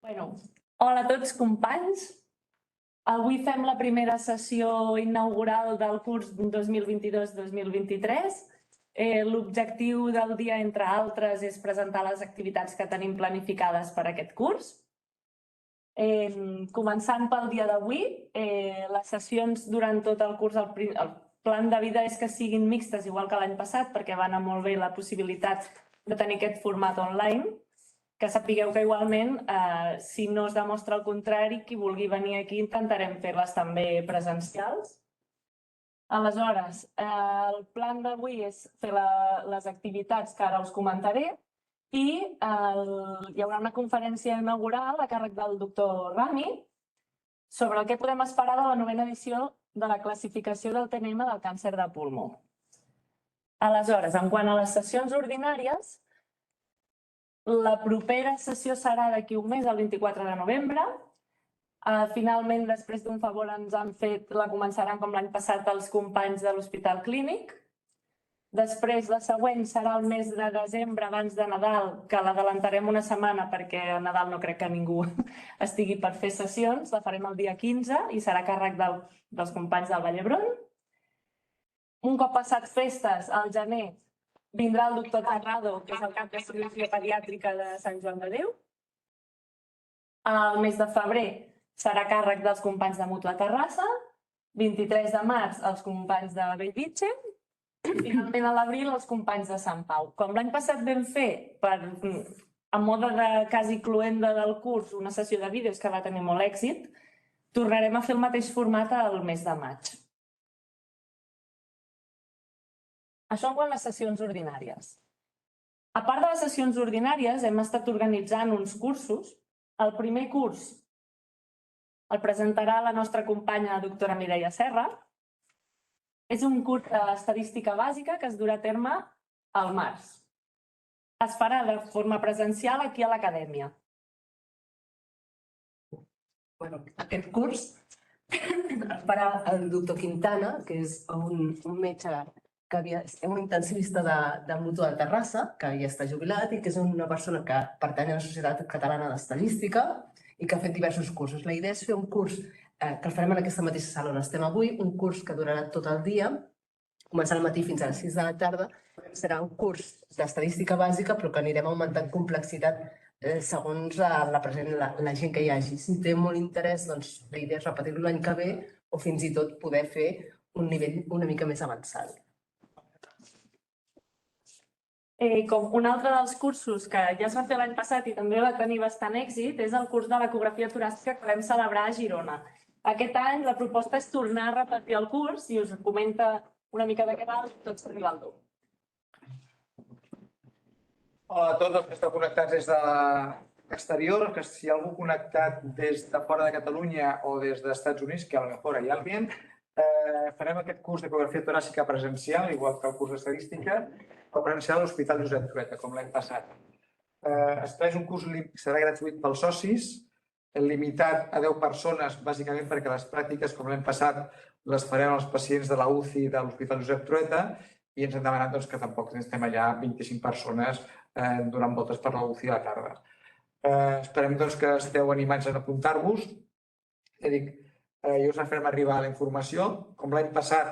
Hola a tots, companys. Avui fem la primera sessió inaugural del curs 2022-2023. L'objectiu del dia, entre altres, és presentar les activitats que tenim planificades per a aquest curs. Començant pel dia d'avui, les sessions durant tot el curs, el plan de vida és que siguin mixtes, igual que l'any passat, perquè va anar molt bé la possibilitat de tenir aquest format online. Que sapigueu que igualment, si no es demostra el contrari, qui vulgui venir aquí intentarem fer-les també presencials. Aleshores, el plan d'avui és fer les activitats que ara us comentaré i hi haurà una conferència inaugural a càrrec del doctor Rami sobre el que podem esperar de la 9ª edició de la classificació del TNM del càncer de pulmó. Aleshores, en quant a les sessions ordinàries, la propera sessió serà d'aquí un mes, el 24 de novembre. Finalment, després d'un favor ens han fet, la començaran com l'any passat els companys de l'Hospital Clínic. Després, la següent serà el mes de desembre, abans de Nadal, que l'adelantarem una setmana perquè a Nadal no crec que ningú estigui per fer sessions. La farem el dia 15 i serà a càrrec dels companys del Vall d'Hebron. Un cop passat festes, al gener, vindrà el doctor Tarrado, que és el cap de cirurgia pediàtrica de Sant Joan de Déu. El mes de febrer serà a càrrec dels companys de Mútua Terrassa. 23 de març, els companys de Bellvitge. I finalment a l'abril, els companys de Sant Pau. Com l'any passat vam fer, a mode de quasi cloenda del curs, una sessió de vídeos que va tenir molt èxit, tornarem a fer el mateix format al mes de maig. Això en quant a les sessions ordinàries. A part de les sessions ordinàries, hem estat organitzant uns cursos. El primer curs el presentarà la nostra companya, la doctora Mireia Serra. És un curs d'estadística bàsica que es durà a terme al març. Es farà de forma presencial aquí a l'acadèmia. Aquest curs el farà el doctor Quintana, que és un metge, un intensivista de Mútua de Terrassa, que ja està jubilat i que és una persona que pertany a la Societat Catalana d'Estadística i que ha fet diversos cursos. La idea és fer un curs que el farem en aquesta mateixa sala on estem avui, un curs que durarà tot el dia, començant al matí fins a les 6 de la tarda. Serà un curs d'estadística bàsica, però que anirem augmentant complexitat segons la gent que hi hagi. Si té molt interès, doncs la idea és repetir-lo l'any que ve o fins i tot poder fer un nivell una mica més avançat. Com un altre dels cursos que ja es va fer l'any passat i també va tenir bastant èxit és el curs de l'ecografia toràcica que vam celebrar a Girona. Aquest any la proposta és tornar a repetir el curs i us comenta una mica de què va el doctor Rivaldo. Hola a tots els que esteu connectats des de l'exterior, que si hi ha algú connectat des de fora de Catalunya o des dels Estats Units, que a lo mejor hi ha algú, farem aquest curs d'ecografia toràcica presencial, igual que el curs d'estadística, però presencial a l'Hospital Josep Trueta, com l'any passat. És un curs que serà gratuït pels socis, limitat a 10 persones, bàsicament perquè les pràctiques, com l'any passat, les farem als pacients de la UCI de l'Hospital Josep Trueta i ens han demanat que tampoc estem allà 25 persones donant voltes per la UCI a la tarda. Esperem que esteu animats a apuntar-vos. Ja dic, jo us farem arribar la informació. Com l'any passat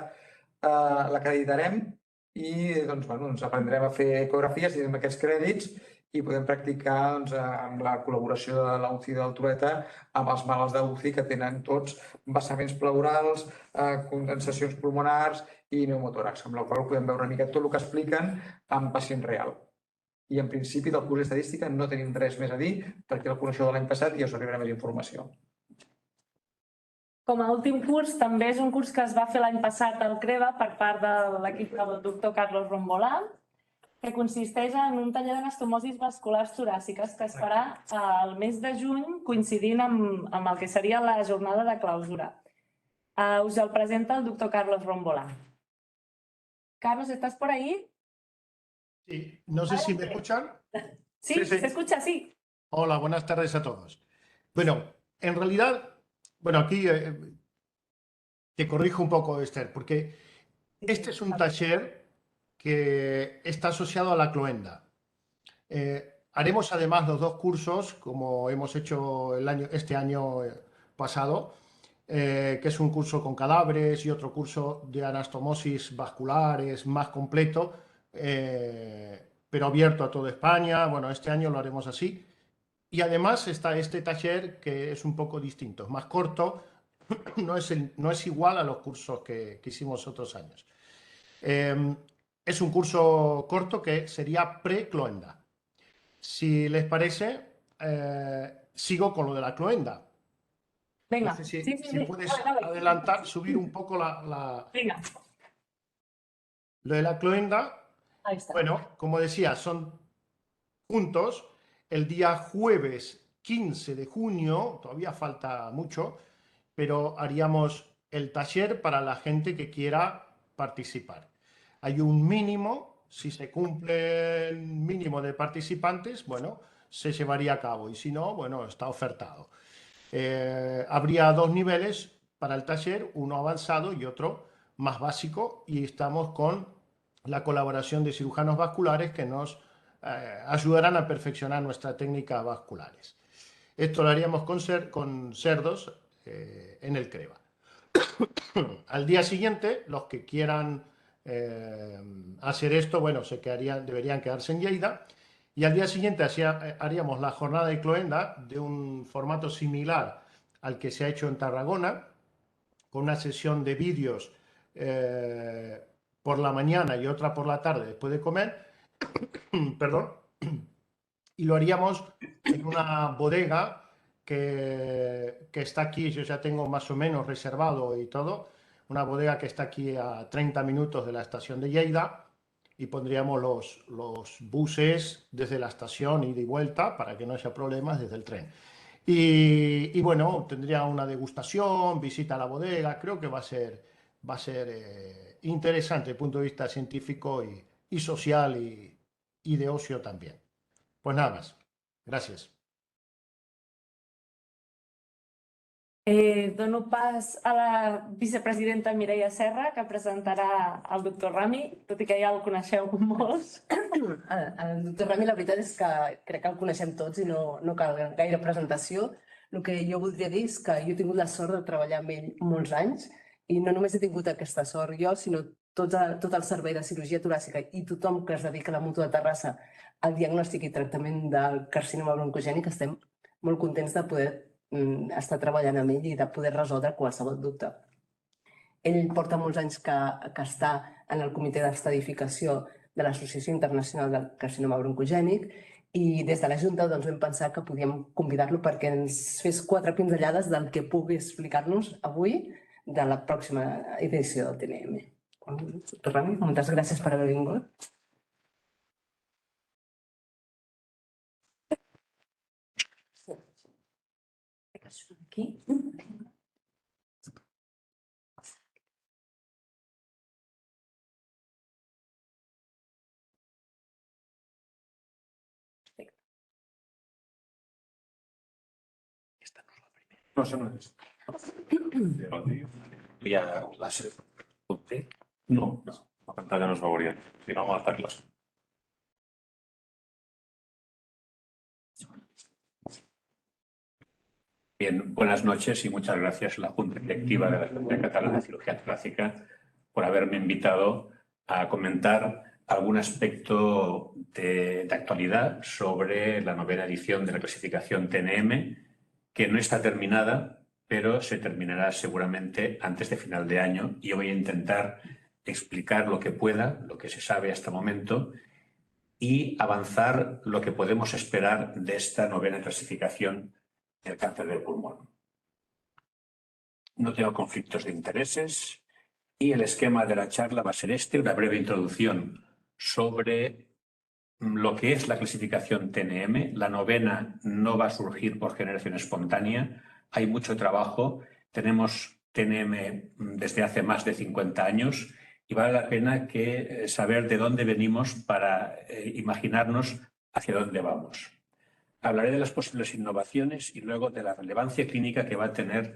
l'acreditarem i ens aprendrem a fer ecografies i amb aquests crèdits i podem practicar amb la col·laboració de la UCI del Trueta amb els malalts de UCI que tenen tots vessaments pleurals, condensacions pulmonars i pneumotòrax, amb la qual podem veure una mica tot el que expliquen en pacient real. I en principi del curs d'estadística no tenim res més a dir perquè el coneixeu de l'any passat i us arribarà més informació. Com a últim curs, també és un curs que es va fer l'any passat al CREVA per part de l'equip del doctor Carlos Rombolà, que consisteix en un taller d'anastomosis vasculars toràciques que es farà el mes de juny coincidint amb el que seria la jornada de clausura. Us el presenta el doctor Carlos Rombolà. Carlos, ¿estás por ahí? Sí, no sé si me escuchan. Sí, se escucha, sí. Hola, buenas tardes a todos. Bueno, en realidad, aquí te corrijo un poco, Esther, porque este es un taller que está asociado a la cloenda. Haremos además los dos cursos, como hemos hecho este año pasado, que es un curso con cadáveres y otro curso de anastomosis vasculares más completo, pero abierto a toda España. Bueno, este año lo haremos así. Y además está este taller que es un poco distinto, es más corto, no es igual a los cursos que hicimos otros años. Es un curso corto que sería pre-cloenda. Si les parece, sigo con lo de la cloenda. No Venga, sé sí, si puedes dale. adelantar, subir un poco Venga, lo de la cloenda. ahí está. Bueno, como decía, son puntos. El día jueves 15 de junio, todavía falta mucho, pero haríamos el taller para la gente que quiera participar. Hay un mínimo, si se cumple el mínimo de participantes, bueno, se llevaría a cabo y si no, bueno, está ofertado. Habría dos niveles para el taller, uno avanzado y otro más básico, y estamos con la colaboración de cirujanos vasculares que nos ayudarán a perfeccionar nuestras técnicas vasculares. Esto lo haríamos con cerdos en el CREVA. Al día siguiente, los que quieran hacer esto, bueno, deberían quedarse en Lleida. Y al día siguiente haríamos la jornada de cloenda de un formato similar al que se ha hecho en Tarragona, con una sesión de vídeos por la mañana y otra por la tarde después de comer, perdón, y lo haríamos en una bodega que está aquí, yo ya tengo más o menos reservado y todo, una bodega que está aquí a 30 minutos de la estación de Lleida, y pondríamos los buses desde la estación ida y vuelta para que no haya problemas desde el tren. Y bueno, tendría una degustación, visita a la bodega, creo que va a ser interesante desde el punto de vista científico y social y de ocio también. Pues nada más. Gracias. Dono pas a la vicepresidenta Mireia Serra, que presentarà el doctor Rami, tot i que ja el coneixeu molts. El doctor Rami, la veritat és que crec que el coneixem tots i no cal gaire presentació. El que jo voldria dir és que jo he tingut la sort de treballar amb ell molts anys i no només he tingut aquesta sort jo, sinó tot el servei de cirurgia toràcica i tothom que es dedica a la Mútua de Terrassa al diagnòstic i tractament del carcinoma broncogènic, estem molt contents de poder estar treballant amb ell i de poder resoldre qualsevol dubte. Ell porta molts anys que està en el comitè d'estadificació de l'Associació Internacional del Carcinoma Broncogènic i des de la Junta doncs, vam pensar que podíem convidar-lo perquè ens fes 4 pinzellades del que pugui explicar-nos avui de la pròxima edició del TNM. Doctor Rami, moltes gràcies per haver vingut. Aquí. No, això no és. Ja les conté? No, la pantalla no es veuria. Si no, adaptar-les. Bien, buenas noches y muchas gracias a la Junta Directiva de la Sociedad Catalana de Cirugía Torácica por haberme invitado a comentar algún aspecto de actualidad sobre la 9ª edición de la clasificación TNM, que no está terminada, pero se terminará seguramente antes de final de año, y yo voy a intentar explicar lo que pueda, lo que se sabe hasta el momento, y avanzar lo que podemos esperar de esta 9ª clasificación del cáncer del pulmón. No tengo conflictos de intereses y el esquema de la charla va a ser una breve introducción sobre lo que es la clasificación TNM. La 9ª no va a surgir por generación espontánea, hay mucho trabajo, tenemos TNM desde hace más de 50 años y vale la pena saber de dónde venimos para imaginarnos hacia dónde vamos. Hablaré de las posibles innovaciones y luego de la relevancia clínica que va a tener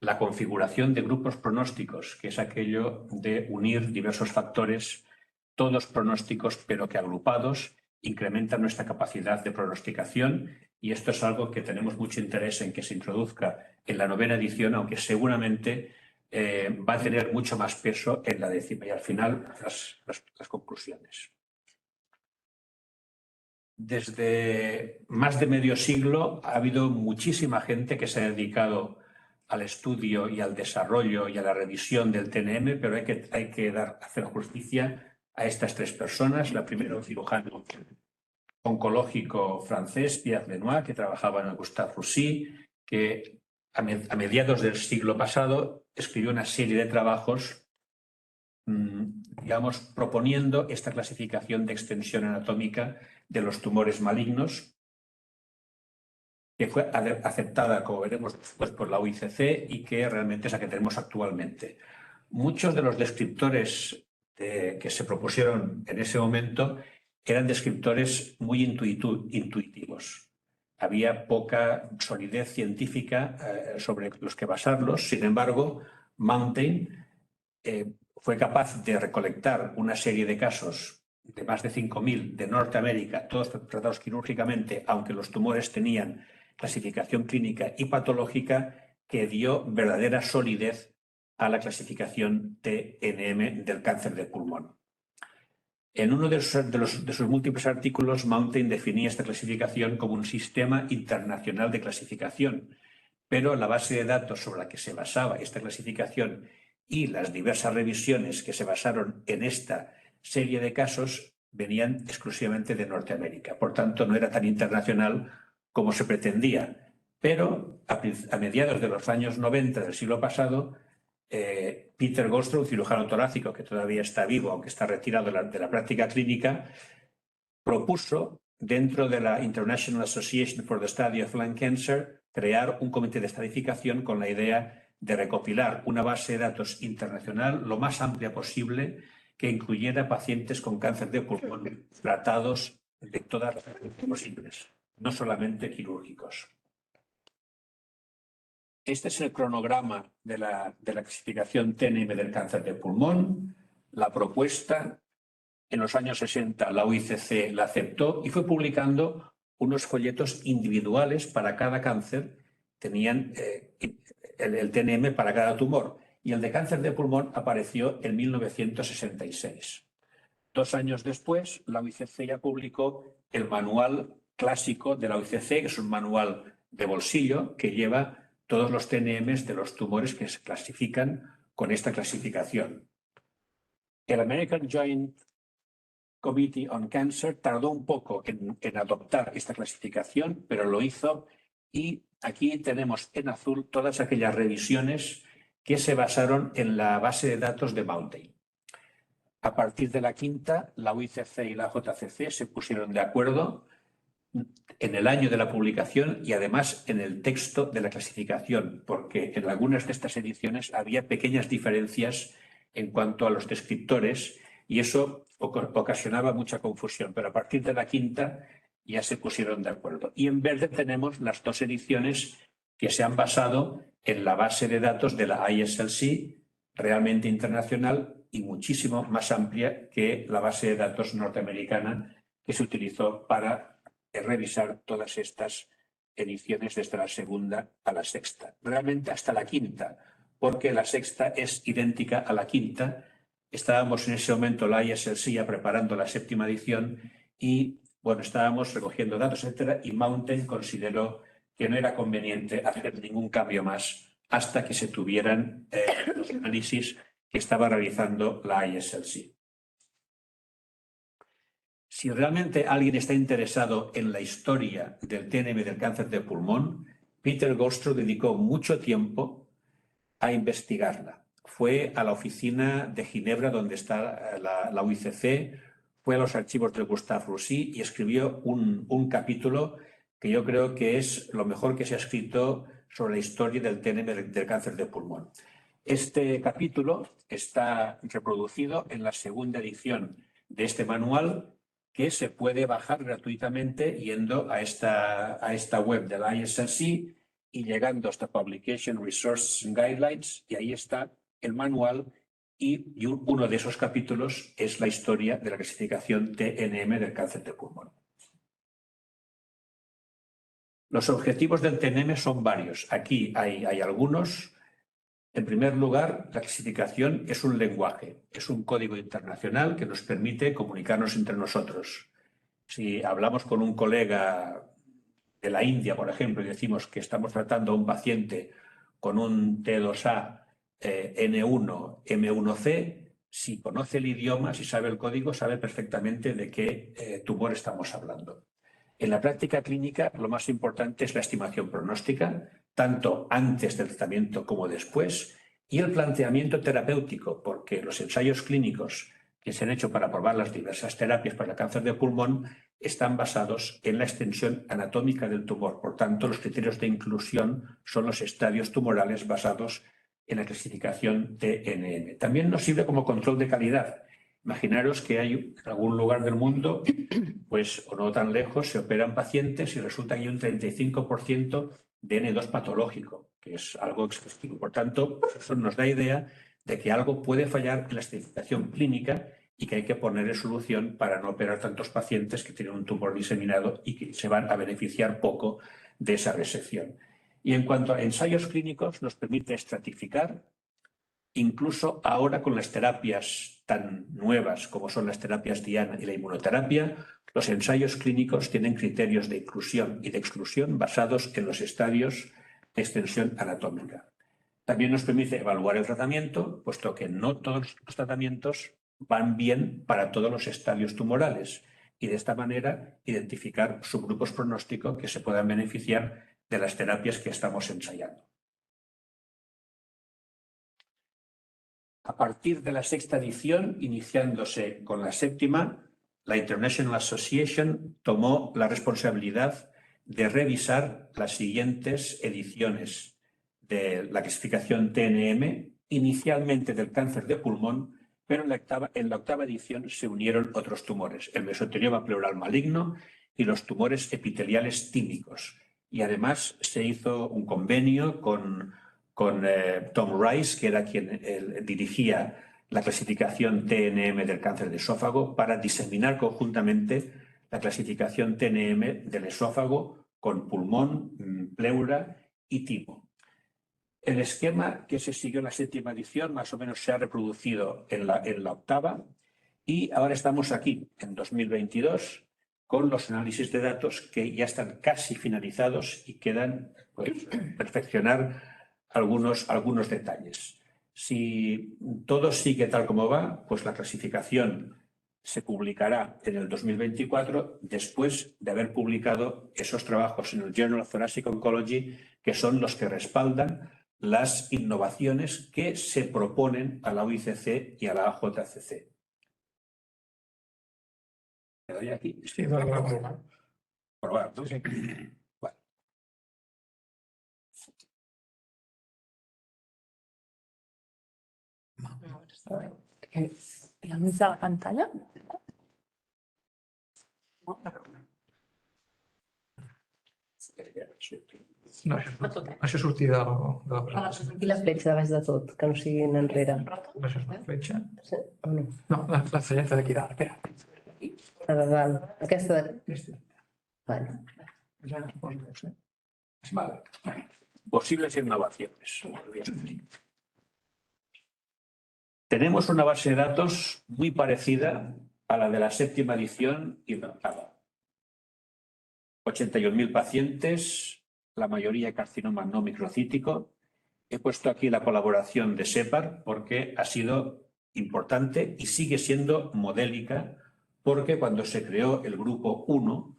la configuración de grupos pronósticos, que es aquello de unir diversos factores, todos pronósticos pero que agrupados, incrementa nuestra capacidad de pronosticación y esto es algo que tenemos mucho interés en que se introduzca en la 9ª edición, aunque seguramente va a tener mucho más peso en la 10ª. Y al final, las conclusiones. Desde más de medio siglo ha habido muchísima gente que se ha dedicado al estudio y al desarrollo y a la revisión del TNM, pero hay que hacer justicia a estas 3 personas. La primera, un cirujano oncológico francés, Pierre Lenoir, que trabajaba en el Gustave Roussy, que a mediados del siglo pasado escribió una serie de trabajos, digamos, proponiendo esta clasificación de extensión anatómica de los tumores malignos, que fue aceptada, como veremos después, por la UICC y que realmente es la que tenemos actualmente. Muchos de los descriptores que se propusieron en ese momento eran descriptores muy intuitivos. Había poca solidez científica sobre los que basarlos. Sin embargo, Mountain fue capaz de recolectar una serie de casos de más de 5.000 de Norteamérica, todos tratados quirúrgicamente, aunque los tumores tenían clasificación clínica y patológica, que dio verdadera solidez a la clasificación TNM del cáncer de pulmón. En uno de sus múltiples artículos, Mountain definía esta clasificación como un sistema internacional de clasificación, pero la base de datos sobre la que se basaba esta clasificación y las diversas revisiones que se basaron en esta serie de casos venían exclusivamente de Norteamérica. Por tanto, no era tan internacional como se pretendía. Pero a mediados de los años 90 del siglo pasado, Peter Goldstone, un cirujano torácico que todavía está vivo, aunque está retirado de la práctica clínica, propuso, dentro de la International Association for the Study of Lung Cancer, crear un comité de estadificación con la idea de recopilar una base de datos internacional lo más amplia posible que incluyera pacientes con cáncer de pulmón tratados de todas las formas posibles, no solamente quirúrgicos. Este es el cronograma de la clasificación TNM del cáncer de pulmón. La propuesta, en los años 60, la UICC la aceptó y fue publicando unos folletos individuales para cada cáncer. Tenían el TNM para cada tumor. Y el de cáncer de pulmón apareció en 1966. 2 años después, la UICC ya publicó el manual clásico de la UICC, que es un manual de bolsillo que lleva todos los TNMs de los tumores que se clasifican con esta clasificación. El American Joint Committee on Cancer tardó un poco en adoptar esta clasificación, pero lo hizo y aquí tenemos en azul todas aquellas revisiones que se basaron en la base de datos de Mountain. A partir de la 5ª, la UICC y la JCC se pusieron de acuerdo en el año de la publicación y además en el texto de la clasificación, porque en algunas de estas ediciones había pequeñas diferencias en cuanto a los descriptores y eso ocasionaba mucha confusión, pero a partir de la 5ª ya se pusieron de acuerdo. Y en verde tenemos las 2 ediciones que se han basado en la base de datos de la ISLC, realmente internacional y muchísimo más amplia que la base de datos norteamericana que se utilizó para revisar todas estas ediciones desde la 2ª a la 6ª. Realmente hasta la 5ª, porque la 6ª es idéntica a la 5ª. Estábamos en ese momento, la ISLC, ya preparando la 7ª edición y, bueno, estábamos recogiendo datos, etcétera, y Mountain consideró que no era conveniente hacer ningún cambio más hasta que se tuvieran los análisis que estaba realizando la ISLC. Si realmente alguien está interesado en la historia del TNM del cáncer de pulmón, Peter Goldstone dedicó mucho tiempo a investigarla. Fue a la oficina de Ginebra, donde está la UICC, fue a los archivos de Gustave Roussy y escribió un capítulo que yo creo que es lo mejor que se ha escrito sobre la historia del TNM del cáncer de pulmón. Este capítulo está reproducido en la 2ª edición de este manual, que se puede bajar gratuitamente yendo a esta web de la ISLC y llegando hasta Publication Resources and Guidelines, y ahí está el manual y uno de esos capítulos es la historia de la clasificación TNM del cáncer de pulmón. Los objetivos del TNM son varios. Aquí hay algunos. En primer lugar, la clasificación es un lenguaje, es un código internacional que nos permite comunicarnos entre nosotros. Si hablamos con un colega de la India, por ejemplo, y decimos que estamos tratando a un paciente con un T2A N1 M1C, si conoce el idioma, si sabe el código, sabe perfectamente de qué tumor estamos hablando. En la práctica clínica, lo más importante es la estimación pronóstica, tanto antes del tratamiento como después, y el planteamiento terapéutico, porque los ensayos clínicos que se han hecho para probar las diversas terapias para el cáncer de pulmón están basados en la extensión anatómica del tumor. Por tanto, los criterios de inclusión son los estadios tumorales basados en la clasificación TNM. También nos sirve como control de calidad. Imaginaros que hay en algún lugar del mundo, pues o no tan lejos, se operan pacientes y resulta que hay un 35% de N2 patológico, que es algo excesivo. Por tanto, eso nos da idea de que algo puede fallar en la estratificación clínica y que hay que ponerle solución para no operar tantos pacientes que tienen un tumor diseminado y que se van a beneficiar poco de esa resección. Y en cuanto a ensayos clínicos, nos permite estratificar. Incluso ahora con las terapias tan nuevas como son las terapias diana y la inmunoterapia, los ensayos clínicos tienen criterios de inclusión y de exclusión basados en los estadios de extensión anatómica. También nos permite evaluar el tratamiento, puesto que no todos los tratamientos van bien para todos los estadios tumorales y de esta manera identificar subgrupos pronósticos que se puedan beneficiar de las terapias que estamos ensayando. A partir de la sexta edición, iniciándose con la séptima, la International Association tomó la responsabilidad de revisar las siguientes ediciones de la clasificación TNM, inicialmente del cáncer de pulmón, pero en la octava edición se unieron otros tumores, el mesotelioma pleural maligno y los tumores epiteliales tímicos. Y además se hizo un convenio con Tom Rice, que era quien dirigía la clasificación TNM del cáncer de esófago, para diseminar conjuntamente la clasificación TNM del esófago con pulmón, pleura y timo. El esquema que se siguió en la séptima edición más o menos se ha reproducido en la octava y ahora estamos aquí, en 2022, con los análisis de datos que ya están casi finalizados y quedan perfeccionar algunos detalles. Si todo sigue tal como va, pues la clasificación se publicará en el 2024 después de haber publicado esos trabajos en el Journal of Thoracic Oncology, que son los que respaldan las innovaciones que se proponen a la OICC y a la AJCC. ¿Me doy aquí? Sí, probar, ¿no? Sí. Vale. ¿La mitad de la pantalla? No, això ha sortit de la presentació. I la fletxa de baix de tot, que no siguin enrere. Això és una fletxa. Sí? O no? No, la fletxa d'aquí dalt, espera. La de dalt. Aquesta de... Este. Vale. Ja no poso, Vale. Posibles innovaciones. Tenemos una base de datos muy parecida a la de la séptima edición y la octava. 81.000 pacientes, la mayoría carcinoma no microcítico. He puesto aquí la colaboración de SEPAR porque ha sido importante y sigue siendo modélica, porque cuando se creó el grupo 1,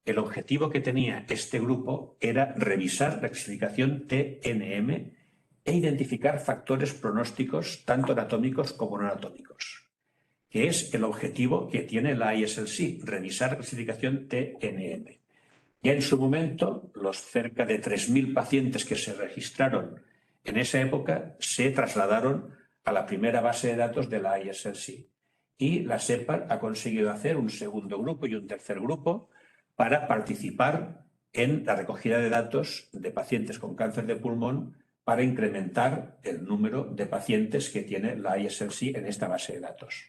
el objetivo que tenía este grupo era revisar la clasificación TNM e identificar factores pronósticos tanto anatómicos como no anatómicos, que es el objetivo que tiene la ISLC, revisar la clasificación TNM. Ya en su momento, los cerca de 3.000 pacientes que se registraron en esa época se trasladaron a la primera base de datos de la ISLC. Y la SEPAR ha conseguido hacer un segundo grupo y un tercer grupo para participar en la recogida de datos de pacientes con cáncer de pulmón para incrementar el número de pacientes que tiene la ISLC en esta base de datos.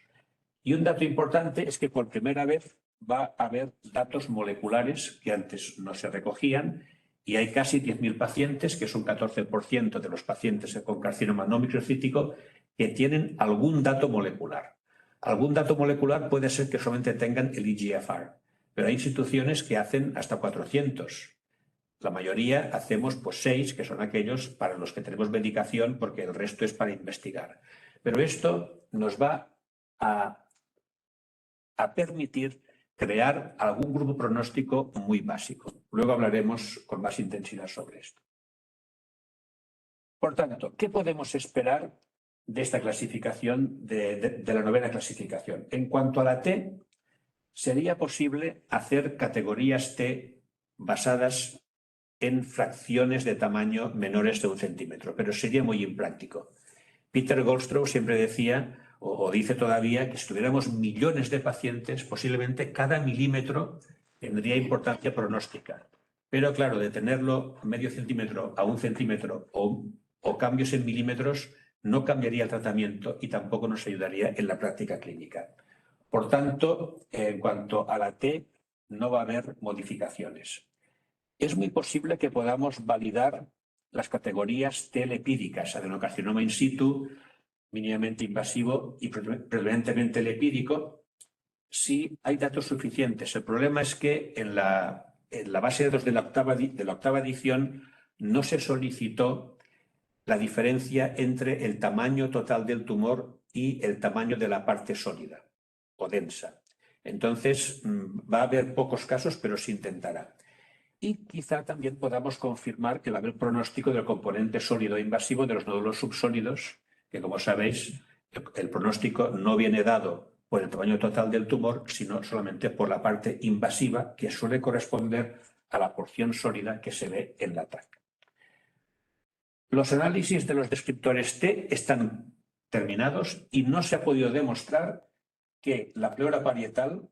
Y un dato importante es que por primera vez va a haber datos moleculares que antes no se recogían y hay casi 10.000 pacientes, que es un 14% de los pacientes con carcinoma no microcítico, que tienen algún dato molecular. Algún dato molecular puede ser que solamente tengan el EGFR, pero hay instituciones que hacen hasta 400. La mayoría hacemos 6, que son aquellos para los que tenemos medicación, porque el resto es para investigar. Pero esto nos va a permitir crear algún grupo pronóstico muy básico. Luego hablaremos con más intensidad sobre esto. Por tanto, ¿qué podemos esperar de esta clasificación, de la novena clasificación? En cuanto a la T, sería posible hacer categorías T basadas en fracciones de tamaño menores de 1 centímetro, pero sería muy impráctico. Peter Goldstraw siempre decía, o dice todavía, que si tuviéramos millones de pacientes, posiblemente cada milímetro tendría importancia pronóstica. Pero claro, de tenerlo medio centímetro a 1 centímetro o cambios en milímetros no cambiaría el tratamiento y tampoco nos ayudaría en la práctica clínica. Por tanto, en cuanto a la T, no va a haber modificaciones. Es muy posible que podamos validar las categorías T lepídicas, adenocarcinoma in situ, mínimamente invasivo y predominantemente lepídico, si hay datos suficientes. El problema es que en la base de datos de la octava edición no se solicitó la diferencia entre el tamaño total del tumor y el tamaño de la parte sólida o densa. Entonces, va a haber pocos casos, pero se intentará. Y quizá también podamos confirmar que va a haber pronóstico del componente sólido e invasivo de los nódulos subsólidos, que como sabéis, el pronóstico no viene dado por el tamaño total del tumor, sino solamente por la parte invasiva, que suele corresponder a la porción sólida que se ve en la TAC. Los análisis de los descriptores T están terminados y no se ha podido demostrar que la pleura parietal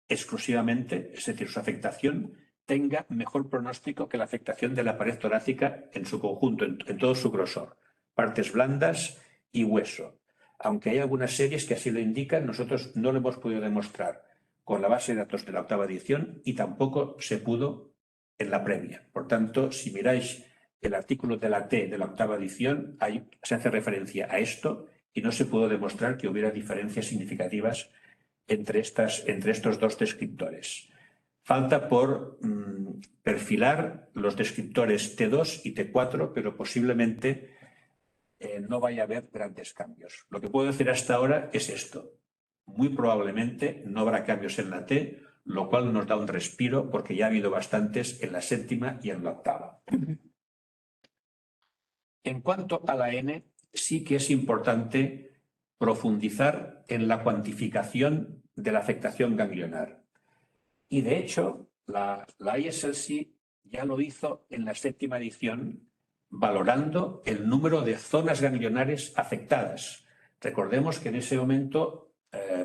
exclusivamente, es decir, su afectación, tenga mejor pronóstico que la afectación de la pared torácica en su conjunto, en todo su grosor, partes blandas y hueso. Aunque hay algunas series que así lo indican, nosotros no lo hemos podido demostrar con la base de datos de la octava edición y tampoco se pudo en la previa. Por tanto, si miráis el artículo de la T de la octava edición, se hace referencia a esto y no se pudo demostrar que hubiera diferencias significativas entre estos dos descriptores. Falta por perfilar los descriptores T2 y T4, pero posiblemente no vaya a haber grandes cambios. Lo que puedo decir hasta ahora es esto. Muy probablemente no habrá cambios en la T, lo cual nos da un respiro porque ya ha habido bastantes en la séptima y en la octava. En cuanto a la N, sí que es importante profundizar en la cuantificación de la afectación ganglionar. Y de hecho, la ISLC ya lo hizo en la séptima edición, valorando el número de zonas ganglionares afectadas. Recordemos que en ese momento,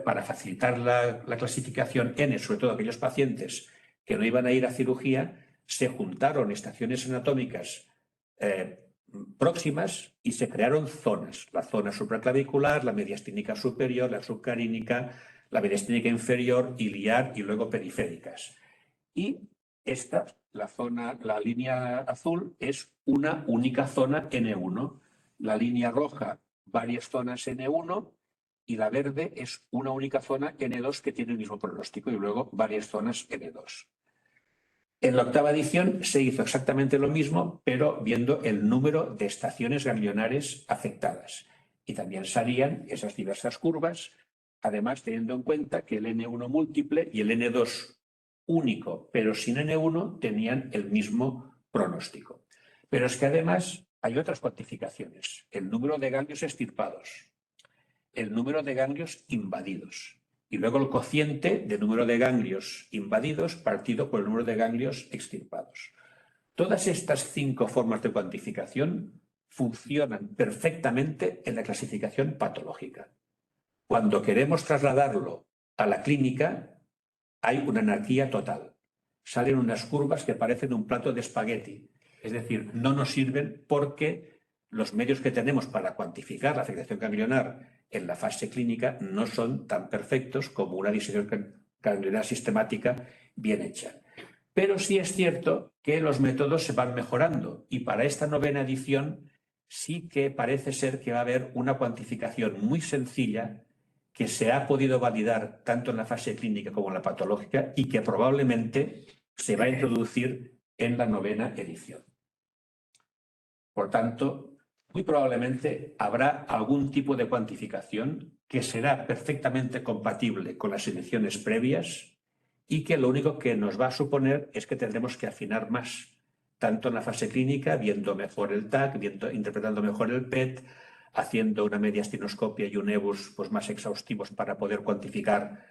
para facilitar la clasificación N, sobre todo aquellos pacientes que no iban a ir a cirugía, se juntaron estaciones anatómicas próximas y se crearon zonas. La zona supraclavicular, la mediastínica superior, la subcarínica, la mediastínica inferior, iliar y luego periféricas. Y esta, la línea azul, es una única zona N1. La línea roja, varias zonas N1 y la verde es una única zona N2 que tiene el mismo pronóstico y luego varias zonas N2. En la octava edición se hizo exactamente lo mismo, pero viendo el número de estaciones ganglionares afectadas. Y también salían esas diversas curvas, además teniendo en cuenta que el N1 múltiple y el N2 único, pero sin N1, tenían el mismo pronóstico. Pero es que además hay otras cuantificaciones. El número de ganglios extirpados, el número de ganglios invadidos. Y luego el cociente de número de ganglios invadidos partido por el número de ganglios extirpados. Todas estas 5 formas de cuantificación funcionan perfectamente en la clasificación patológica. Cuando queremos trasladarlo a la clínica, hay una anarquía total. Salen unas curvas que parecen un plato de espagueti. Es decir, no nos sirven porque los medios que tenemos para cuantificar la afectación ganglionar en la fase clínica no son tan perfectos como una disección ganglionar sistemática bien hecha. Pero sí es cierto que los métodos se van mejorando y para esta 9ª edición sí que parece ser que va a haber una cuantificación muy sencilla que se ha podido validar tanto en la fase clínica como en la patológica y que probablemente se va a introducir en la 9ª edición. Por tanto, muy probablemente habrá algún tipo de cuantificación que será perfectamente compatible con las ediciones previas y que lo único que nos va a suponer es que tendremos que afinar más, tanto en la fase clínica, viendo mejor el TAC, interpretando mejor el PET, haciendo una mediastinoscopia y un EBUS pues, más exhaustivos para poder cuantificar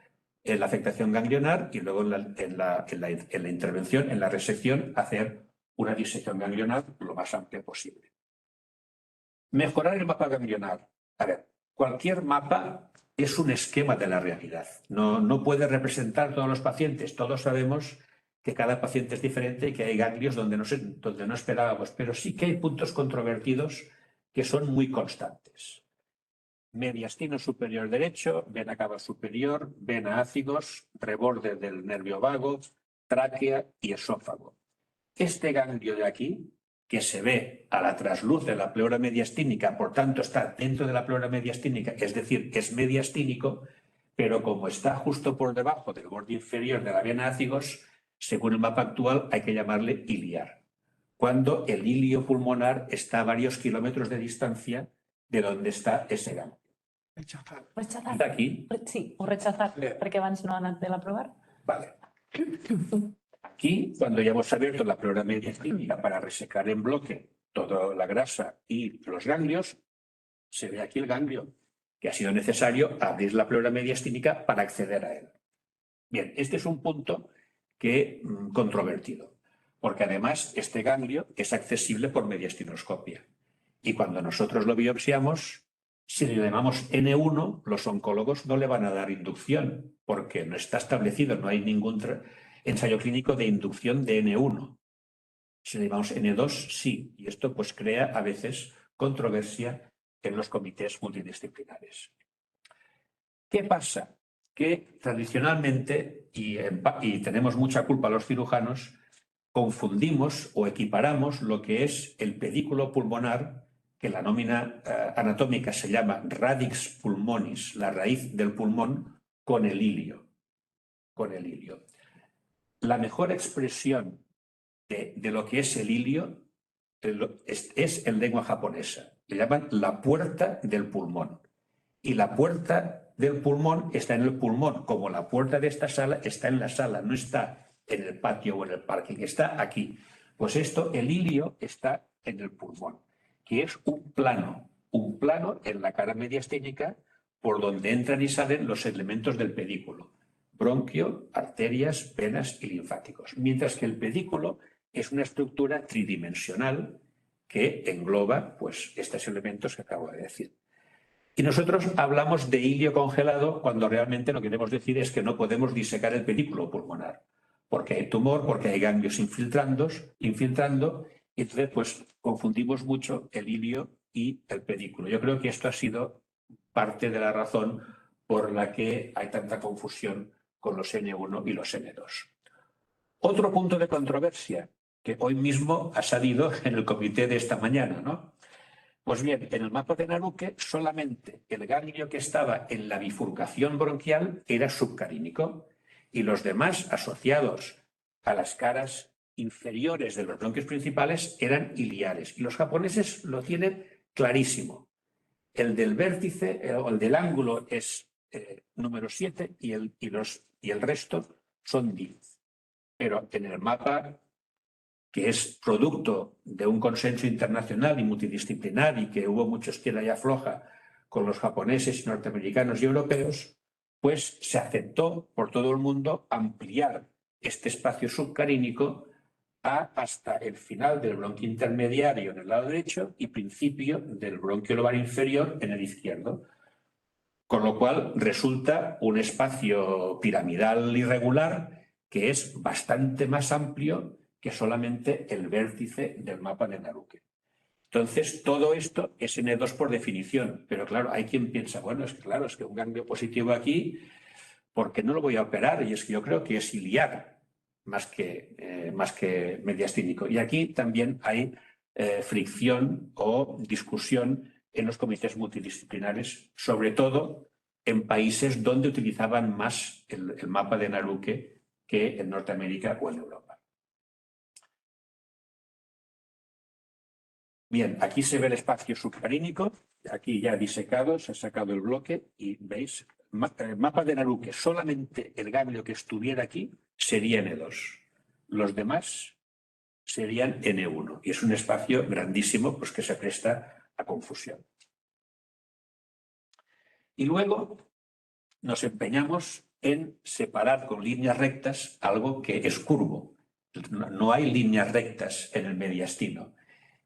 la afectación ganglionar y luego en la intervención, en la resección, hacer una disección ganglionar lo más amplia posible. Mejorar el mapa ganglionar. A ver, cualquier mapa es un esquema de la realidad. No puede representar todos los pacientes. Todos sabemos que cada paciente es diferente y que hay ganglios donde no esperábamos, pero sí que hay puntos controvertidos que son muy constantes. Mediastino superior derecho, vena cava superior, vena ácigos, reborde del nervio vago, tráquea y esófago. Este ganglio de aquí, que se ve a la trasluz de la pleura mediastínica, por tanto está dentro de la pleura mediastínica, es decir, es mediastínico, pero como está justo por debajo del borde inferior de la vena ácigos, según el mapa actual hay que llamarle iliar, cuando el ilio pulmonar está a varios kilómetros de distancia de donde está ese ganglio. Rechazar. Está aquí. Sí, o rechazar, perquè abans no ha anat bé l'aprovar. Vale. Aquí, cuando ya hemos abierto la pleura mediastínica para resecar en bloque toda la grasa y los ganglios, se ve aquí el ganglio, que ha sido necesario abrir la pleura mediastínica para acceder a él. Bien, este es un punto controvertido, porque además este ganglio es accesible por mediastinoscopia. Y cuando nosotros lo biopsiamos, si le llamamos N1, los oncólogos no le van a dar inducción, porque no está establecido, no hay ningún ensayo clínico de inducción de N1. Si le llamamos N2, sí. Y esto pues crea a veces controversia en los comités multidisciplinares. ¿Qué pasa? Que tradicionalmente, y tenemos mucha culpa los cirujanos, confundimos o equiparamos lo que es el pedículo pulmonar, que la nómina anatómica se llama radix pulmonis, la raíz del pulmón, con el ilio. La mejor expresión de lo que es el ilio es en lengua japonesa. Le llaman la puerta del pulmón. Y la puerta del pulmón está en el pulmón, como la puerta de esta sala está en la sala, no está en el patio o en el parking, está aquí. Pues el ilio está en el pulmón, que es un plano en la cara mediastínica por donde entran y salen los elementos del pedículo: bronquio, arterias, venas y linfáticos. Mientras que el pedículo es una estructura tridimensional que engloba pues, estos elementos que acabo de decir. Y nosotros hablamos de ilio congelado cuando realmente lo que queremos decir es que no podemos disecar el pedículo pulmonar, porque hay tumor, porque hay ganglios infiltrando, y entonces pues confundimos mucho el ilio y el pedículo. Yo creo que esto ha sido parte de la razón por la que hay tanta confusión con los N1 y los N2. Otro punto de controversia que hoy mismo ha salido en el comité de esta mañana, ¿no? Pues bien, en el mapa de Naruque solamente el ganglio que estaba en la bifurcación bronquial era subcarínico y los demás asociados a las caras inferiores de los bronquios principales eran iliares. Y los japoneses lo tienen clarísimo. El del vértice o el del ángulo es número 7 y el resto son 10. Pero en el mapa, que es producto de un consenso internacional y multidisciplinar y que hubo mucho estira y afloja con los japoneses, norteamericanos y europeos, pues se aceptó por todo el mundo ampliar este espacio subcarínico hasta el final del bronquio intermediario en el lado derecho y principio del bronquio lobar inferior en el izquierdo. Con lo cual resulta un espacio piramidal irregular que es bastante más amplio que solamente el vértice del mapa de Naruque. Entonces, todo esto es N2 por definición. Pero claro, hay quien piensa, bueno, es que claro, es que un ganglio positivo aquí, ¿por qué no lo voy a operar? Y es que yo creo que es iliar más que mediastínico. Y aquí también hay fricción o discusión en los comités multidisciplinares, sobre todo en países donde utilizaban más el mapa de Naruque que en Norteamérica o en Europa. Bien, aquí se ve el espacio submarínico, aquí ya disecado, se ha sacado el bloque y veis, mapa de Naruque, solamente el ganglio que estuviera aquí sería N2. Los demás serían N1 y es un espacio grandísimo pues, que se presta a confusión. Y luego nos empeñamos en separar con líneas rectas algo que es curvo. No hay líneas rectas en el mediastino.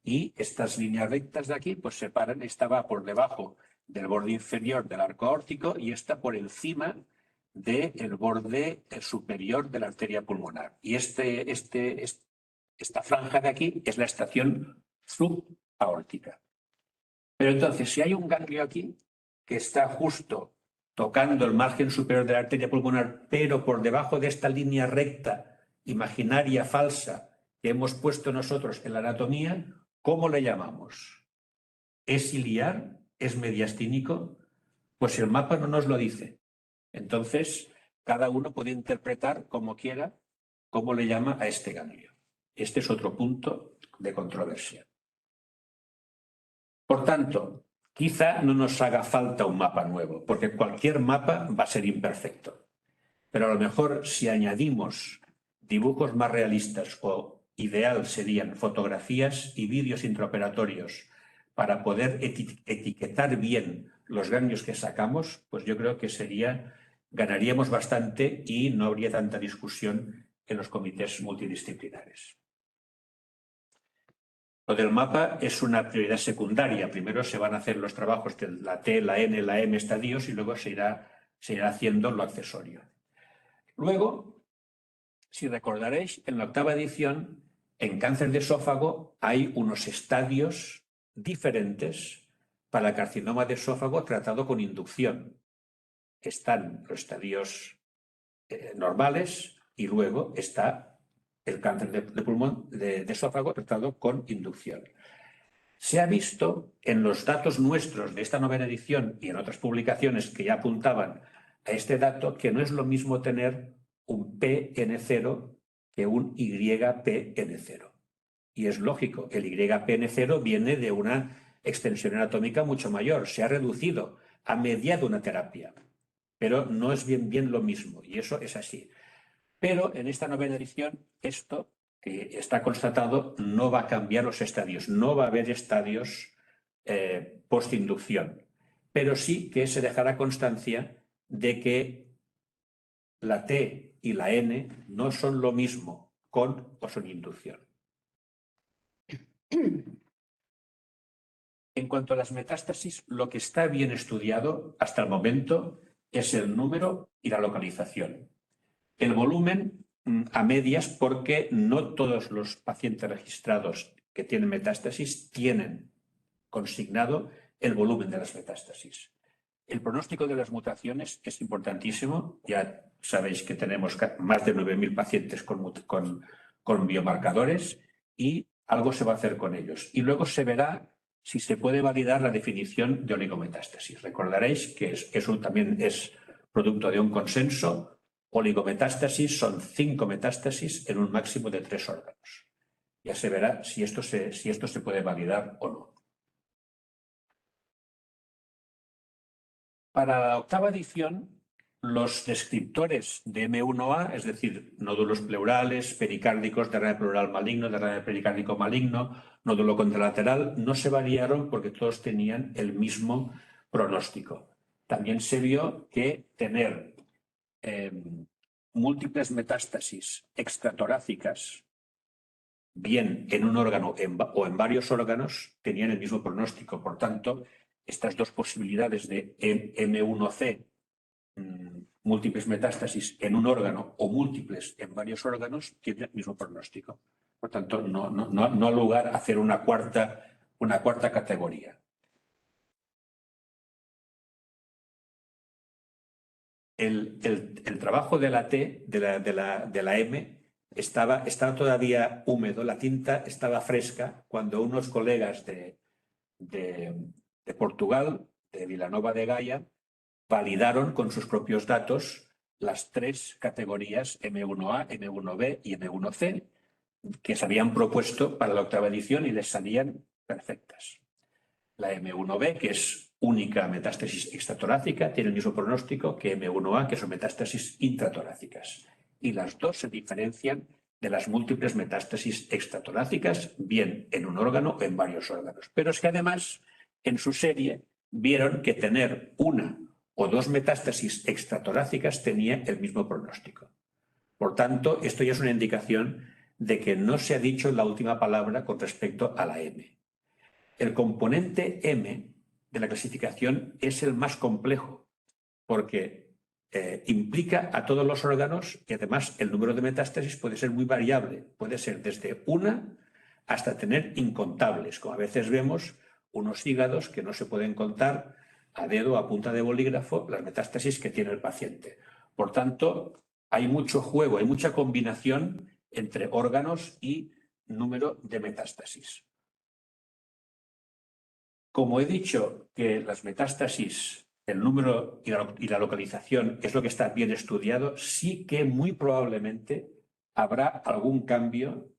Y estas líneas rectas de aquí pues separan, esta va por debajo del borde inferior del arco aórtico y esta por encima del borde superior de la arteria pulmonar. Y esta franja de aquí es la estación subaórtica. Pero entonces, si hay un ganglio aquí que está justo tocando el margen superior de la arteria pulmonar, pero por debajo de esta línea recta, imaginaria, falsa, que hemos puesto nosotros en la anatomía, ¿cómo le llamamos? ¿Es iliar? ¿Es mediastínico? Pues el mapa no nos lo dice. Entonces, cada uno puede interpretar como quiera cómo le llama a este ganglio. Este es otro punto de controversia. Por tanto, quizá no nos haga falta un mapa nuevo, porque cualquier mapa va a ser imperfecto. Pero a lo mejor si añadimos dibujos más realistas o ideal serían fotografías y vídeos intraoperatorios para poder etiquetar bien los ganglios que sacamos, pues yo creo que ganaríamos bastante y no habría tanta discusión en los comités multidisciplinares. Lo del mapa es una prioridad secundaria. Primero se van a hacer los trabajos de la T, la N, la M estadios y luego se irá haciendo lo accesorio. Luego, si recordaréis, en la 8ª edición, en cáncer de esófago hay unos estadios diferentes para el carcinoma de esófago tratado con inducción. Están los estadios normales y luego está el cáncer de pulmón de esófago tratado con inducción. Se ha visto en los datos nuestros de esta 9ª edición y en otras publicaciones que ya apuntaban a este dato que no es lo mismo tener un PN0 que un YPN0. Y es lógico, el YPN0 viene de una extensión anatómica mucho mayor, se ha reducido, ha mediado una terapia, pero no es bien lo mismo y eso es así. Pero en esta 9ª edición, esto que está constatado no va a cambiar los estadios, no va a haber estadios postinducción, pero sí que se dejará constancia de que la T y la N no son lo mismo con o sin inducción. En cuanto a las metástasis, lo que está bien estudiado hasta el momento es el número y la localización. El volumen a medias porque no todos los pacientes registrados que tienen metástasis tienen consignado el volumen de las metástasis. El pronóstico de las mutaciones es importantísimo. Ya sabéis que tenemos más de 9.000 pacientes con biomarcadores y algo se va a hacer con ellos. Y luego se verá si se puede validar la definición de oligometástasis. Recordaréis que eso también es producto de un consenso. Oligometástasis son 5 metástasis en un máximo de 3 órganos. Ya se verá si esto se puede validar o no. Para la 8ª edición, los descriptores de M1A, es decir, nódulos pleurales, pericárdicos, derrame pleural maligno, derrame pericárdico maligno, nódulo contralateral, no se variaron porque todos tenían el mismo pronóstico. También se vio que tener múltiples metástasis extratorácicas, bien en un órgano o en varios órganos, tenían el mismo pronóstico. Por tanto, estas dos posibilidades de M1C, múltiples metástasis en un órgano o múltiples en varios órganos, tienen el mismo pronóstico. Por tanto, no ha lugar a hacer una cuarta una cuarta categoría. El trabajo de la T, de la M, estaba todavía húmedo, la tinta estaba fresca cuando unos colegas de Portugal, de Vilanova de Gaia, validaron con sus propios datos las tres categorías M1A, M1B y M1C que se habían propuesto para la octava edición y les salían perfectas. La M1B, que es única metástasis extratorácica, tiene el mismo pronóstico que M1A, que son metástasis intratorácicas. Y las dos se diferencian de las múltiples metástasis extratorácicas, bien en un órgano o en varios órganos. Pero es que además, en su serie, vieron que tener una o dos metástasis extratorácicas tenía el mismo pronóstico. Por tanto, esto ya es una indicación de que no se ha dicho la última palabra con respecto a la M. El componente M de la clasificación es el más complejo porque implica a todos los órganos y además el número de metástasis puede ser muy variable. Puede ser desde una hasta tener incontables, como a veces vemos unos hígados que no se pueden contar a dedo, a punta de bolígrafo, las metástasis que tiene el paciente. Por tanto, hay mucho juego, hay mucha combinación entre órganos y número de metástasis. Como he dicho que las metástasis, el número y la localización es lo que está bien estudiado, sí que muy probablemente habrá algún cambio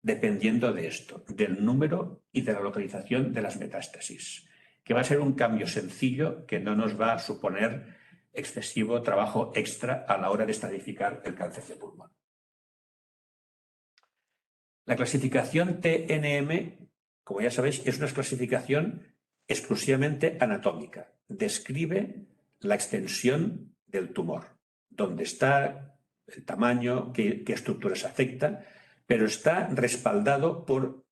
dependiendo de esto, del número y de la localización de las metástasis, que va a ser un cambio sencillo que no nos va a suponer excesivo trabajo extra a la hora de estratificar el cáncer de pulmón. La clasificación TNM, como ya sabéis, es una clasificación exclusivamente anatómica. Describe la extensión del tumor, dónde está, el tamaño, qué estructuras afecta, pero está respaldado por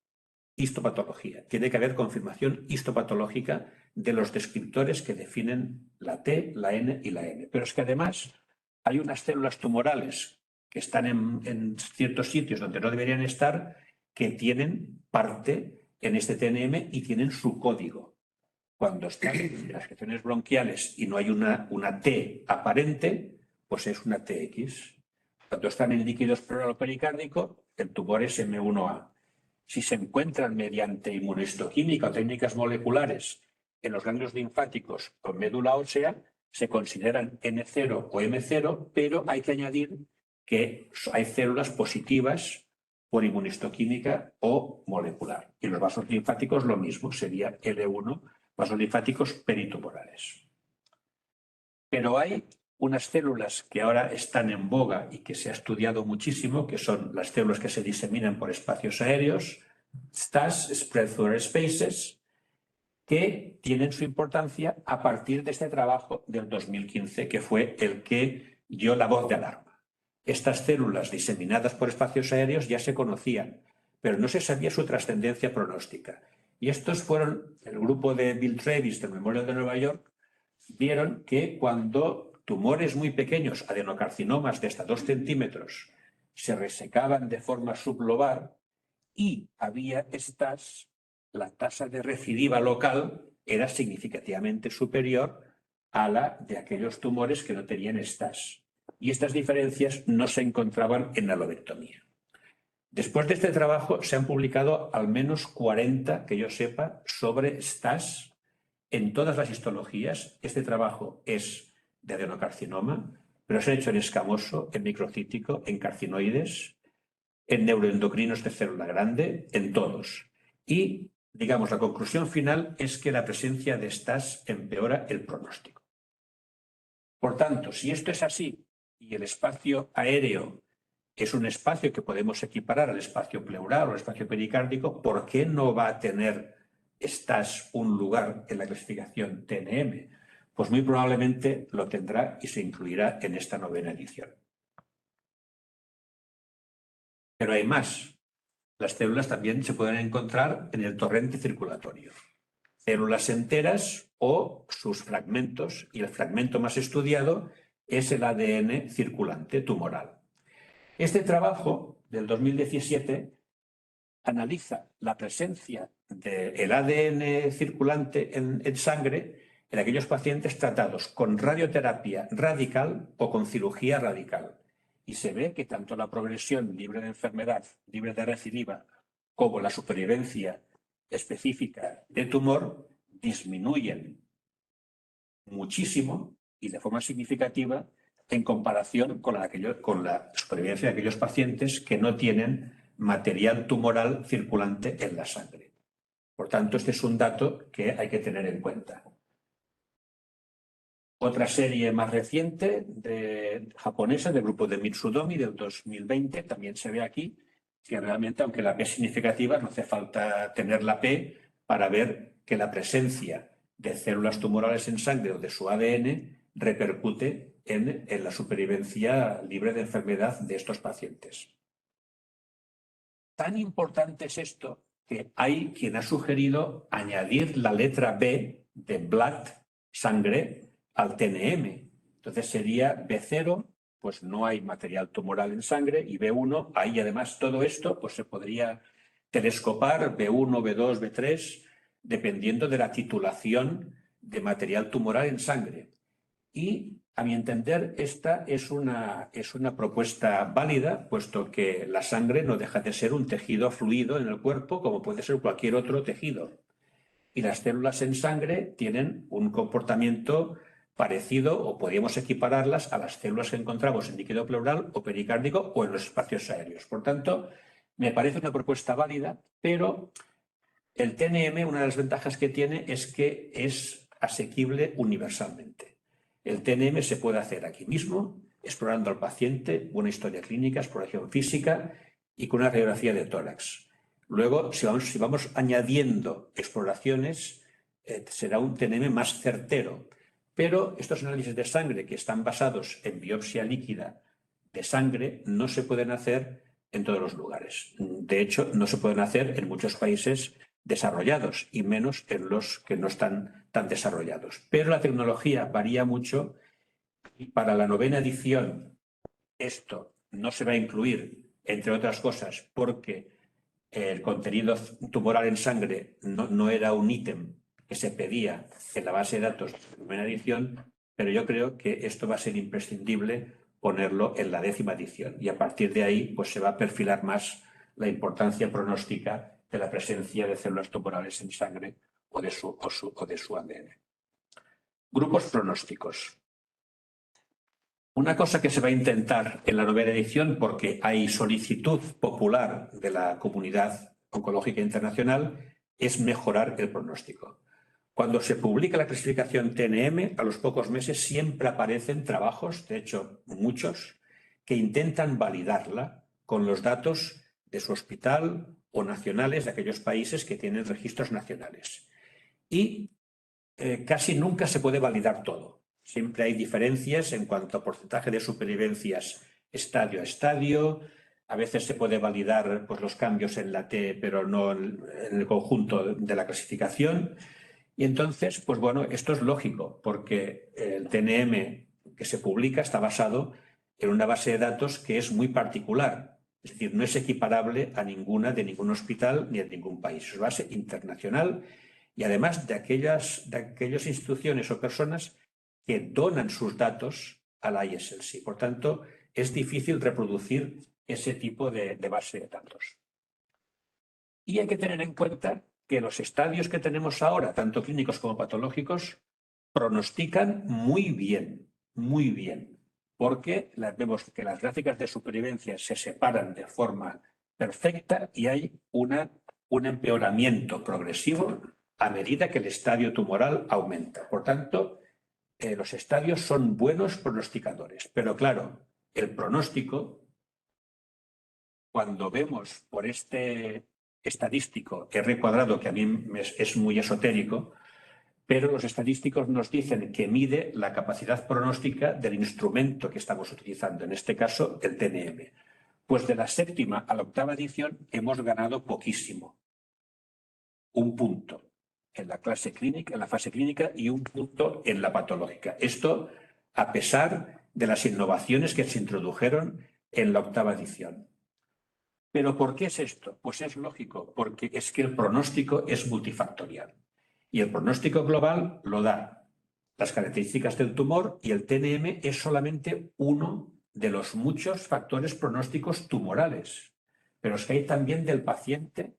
histopatología. Tiene que haber confirmación histopatológica de los descriptores que definen la T, la N y la M. Pero es que además hay unas células tumorales que están en ciertos sitios donde no deberían estar, que tienen parte en este TNM y tienen su código. Cuando están en las secreciones bronquiales y no hay una T aparente, pues es una TX. Cuando están en líquidos pleuro pericárdico, el tumor es M1A. Si se encuentran mediante inmunohistoquímica o técnicas moleculares en los ganglios linfáticos o médula ósea, se consideran N0 o M0, pero hay que añadir que hay células positivas por inmunohistoquímica o molecular. Y los vasos linfáticos lo mismo, sería L1, vasos linfáticos peritumorales. Pero hay unas células que ahora están en boga y que se ha estudiado muchísimo, que son las células que se diseminan por espacios aéreos, STAS, Spread Through Spaces, que tienen su importancia a partir de este trabajo del 2015, que fue el que dio la voz de alarma. Estas células diseminadas por espacios aéreos ya se conocían, pero no se sabía su trascendencia pronóstica. Y estos fueron, el grupo de Bill Travis del Memorial de Nueva York, vieron que cuando tumores muy pequeños, adenocarcinomas de hasta 2 centímetros, se resecaban de forma sublobar y había estas, la tasa de recidiva local era significativamente superior a la de aquellos tumores que no tenían STAS. Y estas diferencias no se encontraban en la lobectomía. Después de este trabajo se han publicado al menos 40, que yo sepa, sobre STAS en todas las histologías. Este trabajo es de adenocarcinoma, pero se ha hecho en escamoso, en microcítico, en carcinoides, en neuroendocrinos de célula grande, en todos. Y, digamos, la conclusión final es que la presencia de STAS empeora el pronóstico. Por tanto, si esto es así y el espacio aéreo es un espacio que podemos equiparar al espacio pleural o al espacio pericárdico, ¿por qué no va a tener STAS un lugar en la clasificación TNM? Pues muy probablemente lo tendrá y se incluirá en esta 9ª edición. Pero hay más. Las células también se pueden encontrar en el torrente circulatorio. Células enteras o sus fragmentos, y el fragmento más estudiado es el ADN circulante tumoral. Este trabajo del 2017 analiza la presencia del ADN circulante en sangre en aquellos pacientes tratados con radioterapia radical o con cirugía radical. Y se ve que tanto la progresión libre de enfermedad, libre de recidiva, como la supervivencia específica de tumor disminuyen muchísimo y de forma significativa en comparación con la supervivencia de aquellos pacientes que no tienen material tumoral circulante en la sangre. Por tanto, este es un dato que hay que tener en cuenta. Otra serie más reciente japonesa del grupo de Mitsudomi del 2020 también se ve aquí que realmente, aunque la P es significativa, no hace falta tener la P para ver que la presencia de células tumorales en sangre o de su ADN repercute en la supervivencia libre de enfermedad de estos pacientes. Tan importante es esto que hay quien ha sugerido añadir la letra B de blood, sangre, al TNM. Entonces sería B0, pues no hay material tumoral en sangre, y B1, ahí además todo esto pues se podría telescopar, B1, B2, B3, dependiendo de la titulación de material tumoral en sangre. Y, a mi entender, esta es una propuesta válida, puesto que la sangre no deja de ser un tejido fluido en el cuerpo, como puede ser cualquier otro tejido. Y las células en sangre tienen un comportamiento parecido, o podríamos equipararlas a las células que encontramos en líquido pleural o pericárdico o en los espacios aéreos. Por tanto, me parece una propuesta válida, pero el TNM, una de las ventajas que tiene es que es asequible universalmente. El TNM se puede hacer aquí mismo, explorando al paciente, una historia clínica, exploración física y con una radiografía de tórax. Luego, si vamos añadiendo exploraciones, será un TNM más certero. Pero estos análisis de sangre que están basados en biopsia líquida de sangre no se pueden hacer en todos los lugares. De hecho, no se pueden hacer en muchos países desarrollados y menos en los que no están tan desarrollados. Pero la tecnología varía mucho y para la 9ª edición esto no se va a incluir, entre otras cosas, porque el contenido tumoral en sangre no era un ítem que se pedía en la base de datos de la 9ª edición, pero yo creo que esto va a ser imprescindible ponerlo en la 10ª edición y a partir de ahí pues se va a perfilar más la importancia pronóstica de la presencia de células tumorales en sangre o de su ADN. Grupos pronósticos. Una cosa que se va a intentar en la 9ª edición, porque hay solicitud popular de la comunidad oncológica internacional, es mejorar el pronóstico. Cuando se publica la clasificación TNM, a los pocos meses siempre aparecen trabajos, de hecho muchos, que intentan validarla con los datos de su hospital o nacionales de aquellos países que tienen registros nacionales. Y casi nunca se puede validar todo. Siempre hay diferencias en cuanto a porcentaje de supervivencias estadio a estadio. A veces se puede validar pues, los cambios en la T, pero no en el conjunto de la clasificación. Y entonces, pues bueno, esto es lógico, porque el TNM que se publica está basado en una base de datos que es muy particular. Es decir, no es equiparable a ninguna de ningún hospital ni de ningún país. Es base internacional y además de aquellas instituciones o personas que donan sus datos a la ISLC. Por tanto, es difícil reproducir ese tipo de base de datos. Y hay que tener en cuenta que los estadios que tenemos ahora, tanto clínicos como patológicos, pronostican muy bien, porque vemos que las gráficas de supervivencia se separan de forma perfecta y hay un empeoramiento progresivo a medida que el estadio tumoral aumenta. Por tanto, los estadios son buenos pronosticadores, pero claro, el pronóstico, cuando vemos por este estadístico R cuadrado, que a mí es muy esotérico, pero los estadísticos nos dicen que mide la capacidad pronóstica del instrumento que estamos utilizando, en este caso el TNM. Pues de la 7ª a la 8ª edición hemos ganado poquísimo. Un punto en la fase clínica y un punto en la patológica. Esto a pesar de las innovaciones que se introdujeron en la 8ª edición. ¿Pero por qué es esto? Pues es lógico, porque es que el pronóstico es multifactorial. Y el pronóstico global lo da las características del tumor y el TNM es solamente uno de los muchos factores pronósticos tumorales. Pero es que hay también del paciente,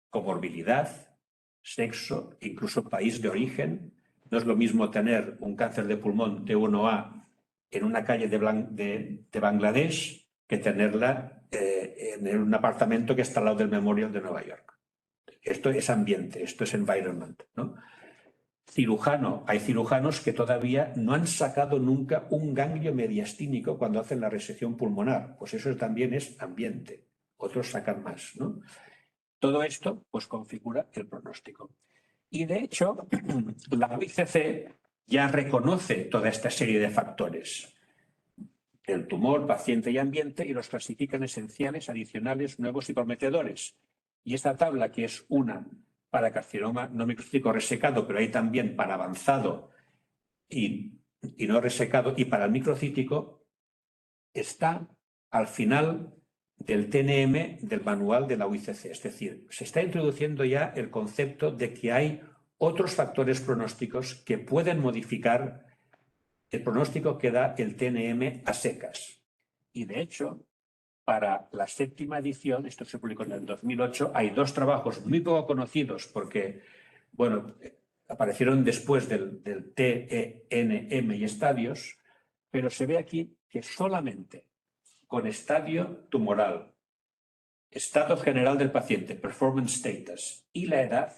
comorbilidad, sexo, incluso país de origen. No es lo mismo tener un cáncer de pulmón T1A en una calle de Bangladesh que tenerla en un apartamento que está al lado del Memorial de Nueva York. Esto es ambiente, esto es environment, ¿no? Cirujano, hay cirujanos que todavía no han sacado nunca un ganglio mediastínico cuando hacen la resección pulmonar. Pues eso también es ambiente. Otros sacan más, ¿no? Todo esto pues configura el pronóstico. Y de hecho, la UICC ya reconoce toda esta serie de factores. El tumor, paciente y ambiente, y los clasifica en esenciales, adicionales, nuevos y prometedores. Y esta tabla, que es una para carcinoma no microcítico resecado, pero hay también para avanzado y no resecado, y para el microcítico, está al final del TNM del manual de la UICC. Es decir, se está introduciendo ya el concepto de que hay otros factores pronósticos que pueden modificar el pronóstico que da el TNM a secas. Y de hecho, para la 7ª edición, esto se publicó en el 2008, hay 2 trabajos muy poco conocidos porque, bueno, aparecieron después del TNM y estadios, pero se ve aquí que solamente con estadio tumoral, estado general del paciente, performance status, y la edad,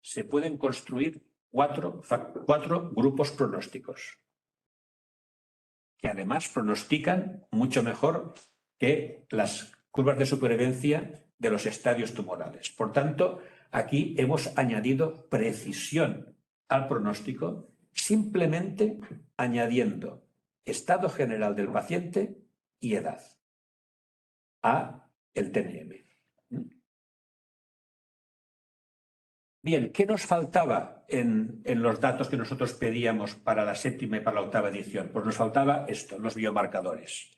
se pueden construir 4 grupos pronósticos, que además pronostican mucho mejor que las curvas de supervivencia de los estadios tumorales. Por tanto, aquí hemos añadido precisión al pronóstico, simplemente añadiendo estado general del paciente y edad a el TNM. Bien, ¿qué nos faltaba en los datos que nosotros pedíamos para la 7ª y para la 8ª edición? Pues nos faltaba esto, los biomarcadores.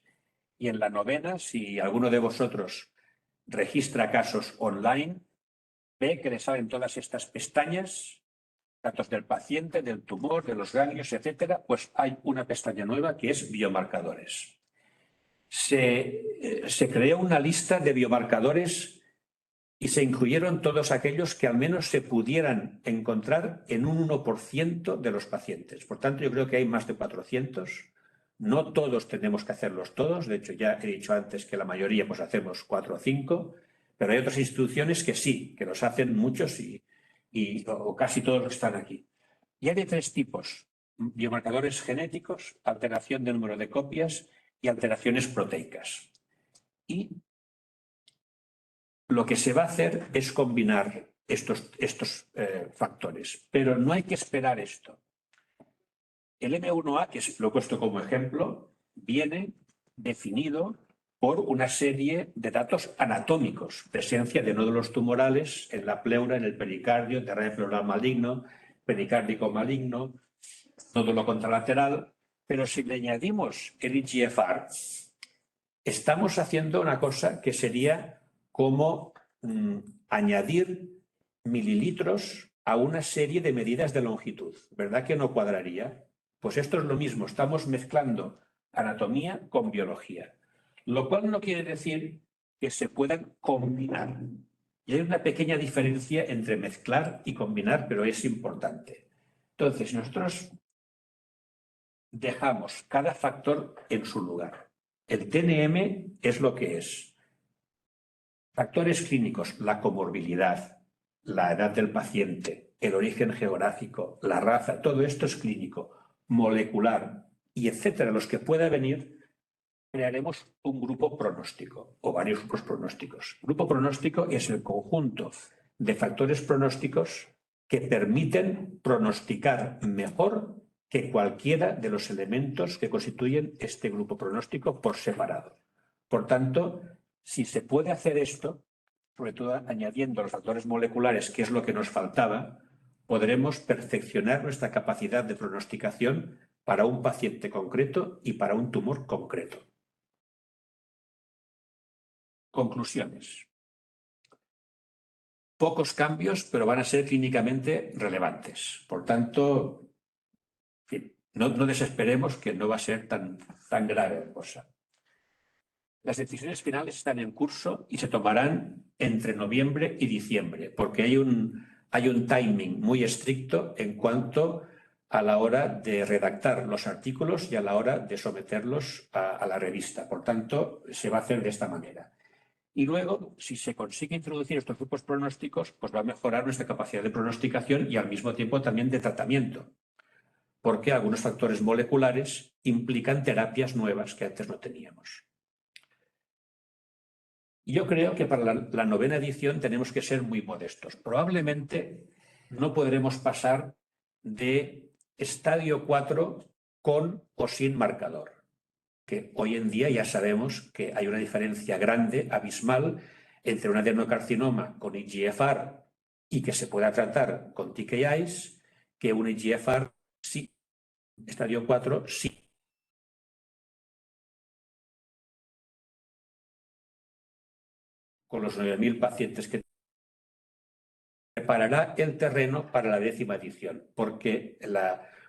Y en la 9ª, si alguno de vosotros registra casos online, ve que le salen todas estas pestañas, datos del paciente, del tumor, de los ganglios, etcétera, pues hay una pestaña nueva que es biomarcadores. Se creó una lista de biomarcadores y se incluyeron todos aquellos que al menos se pudieran encontrar en un 1% de los pacientes. Por tanto, yo creo que hay más de 400. No todos tenemos que hacerlos todos. De hecho, ya he dicho antes que la mayoría pues hacemos 4 o 5, pero hay otras instituciones que sí, que los hacen muchos o casi todos los que están aquí. Y hay de 3 tipos: biomarcadores genéticos, alteración del número de copias y alteraciones proteicas. Y lo que se va a hacer es combinar estos factores, pero no hay que esperar esto. El M1A, que lo he puesto como ejemplo, viene definido por una serie de datos anatómicos, presencia de nódulos tumorales en la pleura, en el pericardio, derrame pleural maligno, pericárdico maligno, nódulo contralateral, pero si le añadimos el EGFR, estamos haciendo una cosa que sería como añadir mililitros a una serie de medidas de longitud. ¿Verdad que no cuadraría? Pues esto es lo mismo, estamos mezclando anatomía con biología, lo cual no quiere decir que se puedan combinar. Y hay una pequeña diferencia entre mezclar y combinar, pero es importante. Entonces, nosotros dejamos cada factor en su lugar. El TNM es lo que es. Factores clínicos, la comorbilidad, la edad del paciente, el origen geográfico, la raza, todo esto es clínico, molecular y etcétera, los que pueda venir, crearemos un grupo pronóstico o varios grupos pronósticos. Grupo pronóstico es el conjunto de factores pronósticos que permiten pronosticar mejor que cualquiera de los elementos que constituyen este grupo pronóstico por separado. Por tanto, si se puede hacer esto, sobre todo añadiendo los factores moleculares, que es lo que nos faltaba, podremos perfeccionar nuestra capacidad de pronosticación para un paciente concreto y para un tumor concreto. Conclusiones. Pocos cambios, pero van a ser clínicamente relevantes. Por tanto, en fin, no desesperemos, que no va a ser tan grave la cosa. Las decisiones finales están en curso y se tomarán entre noviembre y diciembre, porque hay un timing muy estricto en cuanto a la hora de redactar los artículos y a la hora de someterlos a la revista. Por tanto, se va a hacer de esta manera. Y luego, si se consigue introducir estos grupos pronósticos, pues va a mejorar nuestra capacidad de pronosticación y al mismo tiempo también de tratamiento, porque algunos factores moleculares implican terapias nuevas que antes no teníamos. Yo creo que para la novena edición tenemos que ser muy modestos. Probablemente no podremos pasar de estadio 4 con o sin marcador, que hoy en día ya sabemos que hay una diferencia grande, abismal, entre un adenocarcinoma con EGFR y que se pueda tratar con TKIs, que un EGFR sí, estadio 4 sí. Con los 9.000 pacientes que preparará el terreno para la 10ª edición, porque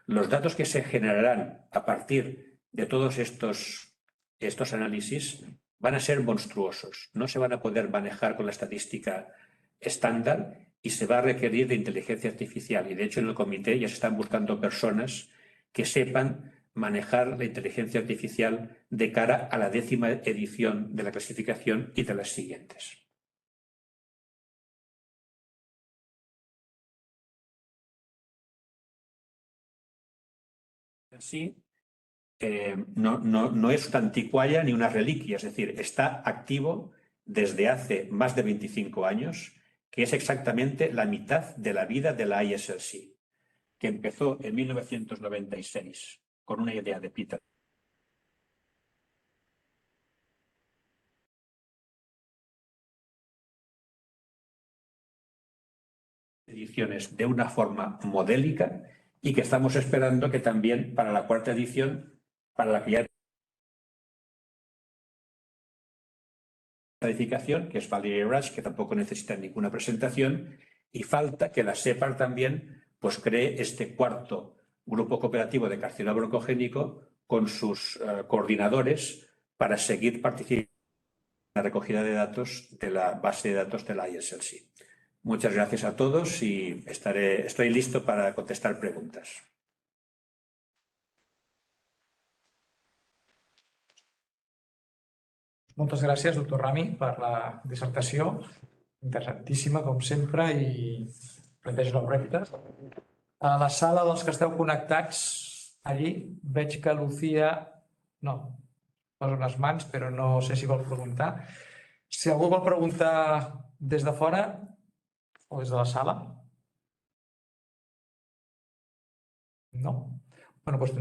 los datos que se generarán a partir de todos estos análisis van a ser monstruosos. No se van a poder manejar con la estadística estándar y se va a requerir de inteligencia artificial. Y de hecho en el comité ya se están buscando personas que sepan manejar la inteligencia artificial de cara a la 10ª edición de la clasificación y de las siguientes. Sí, no es una anticualla ni una reliquia, es decir, está activo desde hace más de 25 años, que es exactamente la mitad de la vida de la ISRC, que empezó en 1996 con una idea de Peter. Ediciones de una forma modélica y que estamos esperando que también para la 4ª edición, para la que ya edificación, que es Valerie Rush, que tampoco necesita ninguna presentación, y falta que la SEPAR también pues, cree este 4º grupo cooperativo de carcinoma broncogénico con sus coordinadores para seguir participando en la recogida de datos de la base de datos de la ISRC. Muchas gracias a todos y estoy listo para contestar preguntas. Moltes gràcies, doctor Rami, per la dissertació. Interessantíssima, com sempre, i planteja nous reptes. A la sala dels que esteu connectats, allí veig que Lucía... No, posa unes mans, però no sé si vol preguntar. Si algú vol preguntar des de fora o des de la sala. No? Bé, doncs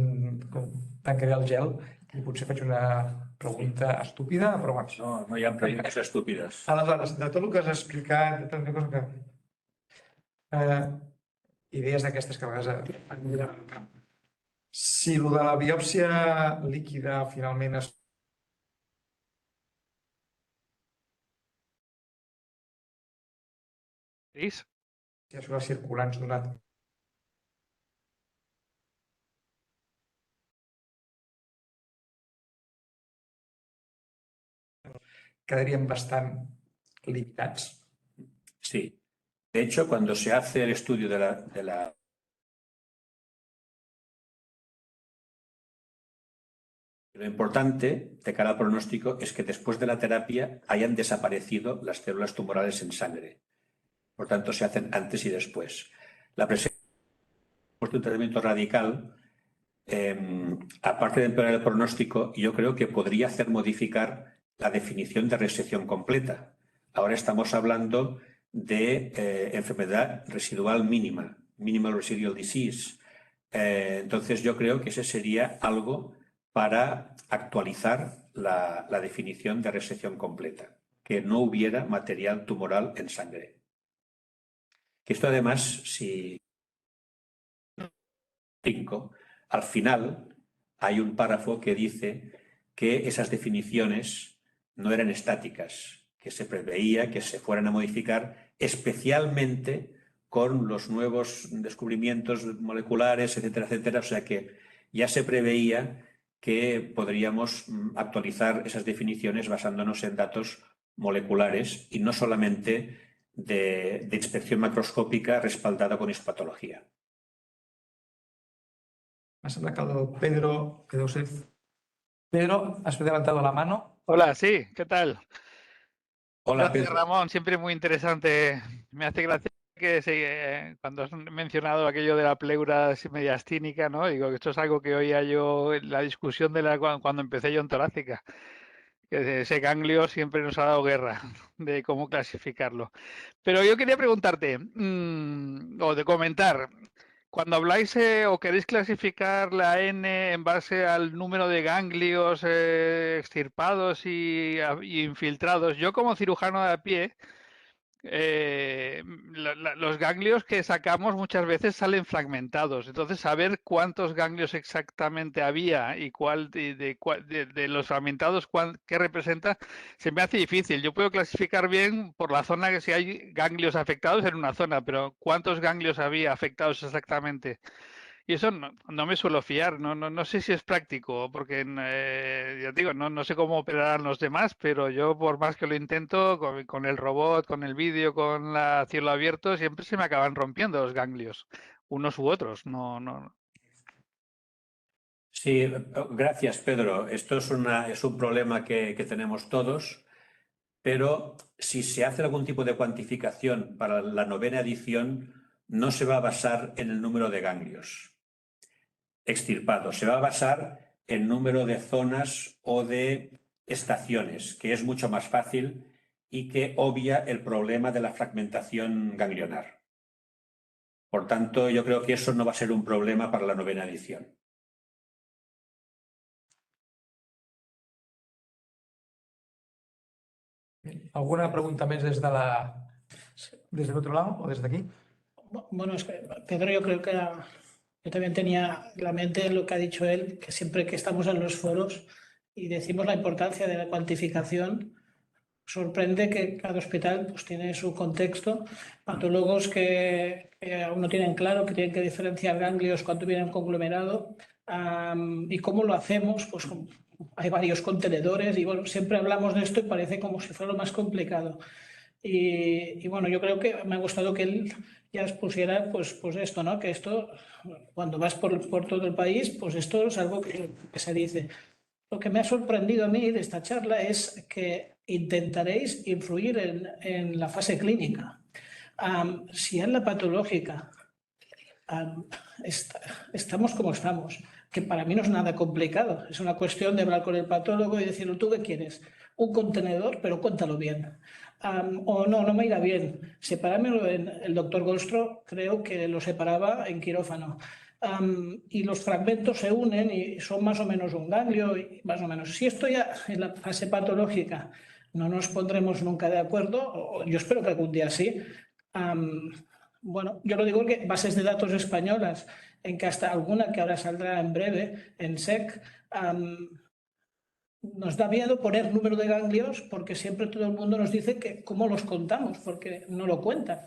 tancaré el gel i potser faig una pregunta estúpida, però abans. No hi ha preguntes estúpides. Aleshores, de tot el que has explicat, de tanta cosa que... idees d'aquestes que a vegades han mirat el camp. Si el de la biòpsia líquida finalment es... Si això va circulants donat... quedarían bastante limitados. Sí. De hecho, cuando se hace el estudio Lo importante de cara al pronóstico es que después de la terapia hayan desaparecido las células tumorales en sangre. Por tanto, se hacen antes y después. La presencia de un tratamiento radical, aparte de empeorar el pronóstico, yo creo que podría hacer modificar la definición de resección completa. Ahora estamos hablando de enfermedad residual mínima, minimal residual disease. Entonces yo creo que ese sería algo para actualizar la definición de resección completa, que no hubiera material tumoral en sangre. Que esto además, si al final hay un párrafo que dice que esas definiciones no eran estáticas, que se preveía que se fueran a modificar, especialmente con los nuevos descubrimientos moleculares, etcétera, etcétera. O sea que ya se preveía que podríamos actualizar esas definiciones basándonos en datos moleculares y no solamente de inspección macroscópica respaldada con histopatología. Me sembla que el Pedro, que deu ser... Pedro, has levantado la mano. Hola, sí, ¿qué tal? Hola, Gracias, Pedro. Ramón, siempre muy interesante. Me hace gracia que cuando has mencionado aquello de la pleura mediastínica, ¿no? Digo que esto es algo que oía yo en la discusión cuando empecé yo en torácica. Que ese ganglio siempre nos ha dado guerra de cómo clasificarlo. Pero yo quería preguntarte, o de comentar, cuando habláis o queréis clasificar la N en base al número de ganglios extirpados y infiltrados, yo como cirujano de a pie, los ganglios que sacamos muchas veces salen fragmentados. Entonces, saber cuántos ganglios exactamente había y cuál de los fragmentados qué representa, se me hace difícil. Yo puedo clasificar bien por la zona, que si hay ganglios afectados en una zona, pero cuántos ganglios había afectados exactamente. Y eso no me suelo fiar, no sé si es práctico, porque ya digo, no sé cómo operarán los demás, pero yo por más que lo intento, con el robot, con el vídeo, con la cielo abierto, siempre se me acaban rompiendo los ganglios, unos u otros, no. Sí, gracias, Pedro. Esto es un problema que tenemos todos, pero si se hace algún tipo de cuantificación para la 9ª edición, no se va a basar en el número de ganglios extirpados, se va a basar en número de zonas o de estaciones, que es mucho más fácil y que obvia el problema de la fragmentación ganglionar. Por tanto, yo creo que eso no va a ser un problema para la 9ª edición. ¿Alguna pregunta més des del otro lado o desde aquí? Bueno, es que Pedro, yo creo que yo también tenía en la mente lo que ha dicho él, que siempre que estamos en los foros y decimos la importancia de la cuantificación, sorprende que cada hospital pues, tiene su contexto, patólogos que aún no tienen claro, que tienen que diferenciar ganglios cuando vienen conglomerado, y cómo lo hacemos, pues hay varios contenedores y bueno, siempre hablamos de esto y parece como si fuera lo más complicado. Y bueno, yo creo que me ha gustado que él ya expusiera pues esto, ¿no? Que esto, cuando vas por todo el país, pues esto es algo que se dice. Lo que me ha sorprendido a mí de esta charla es que intentaréis influir en la fase clínica. Si en la patológica estamos como estamos, que para mí no es nada complicado, es una cuestión de hablar con el patólogo y decirle, ¿tú qué quieres? Un contenedor, pero cuéntalo bien. O no me irá bien. Separármelo el doctor Goldstro, creo que lo separaba en quirófano. Y los fragmentos se unen y son más o menos un ganglio, y más o menos. Si esto ya en la fase patológica no nos pondremos nunca de acuerdo, o yo espero que algún día sí. Bueno, yo lo digo que bases de datos españolas, en que hasta alguna que ahora saldrá en breve, en SEC, nos da miedo poner número de ganglios porque siempre todo el mundo nos dice que cómo los contamos, porque no lo cuentan.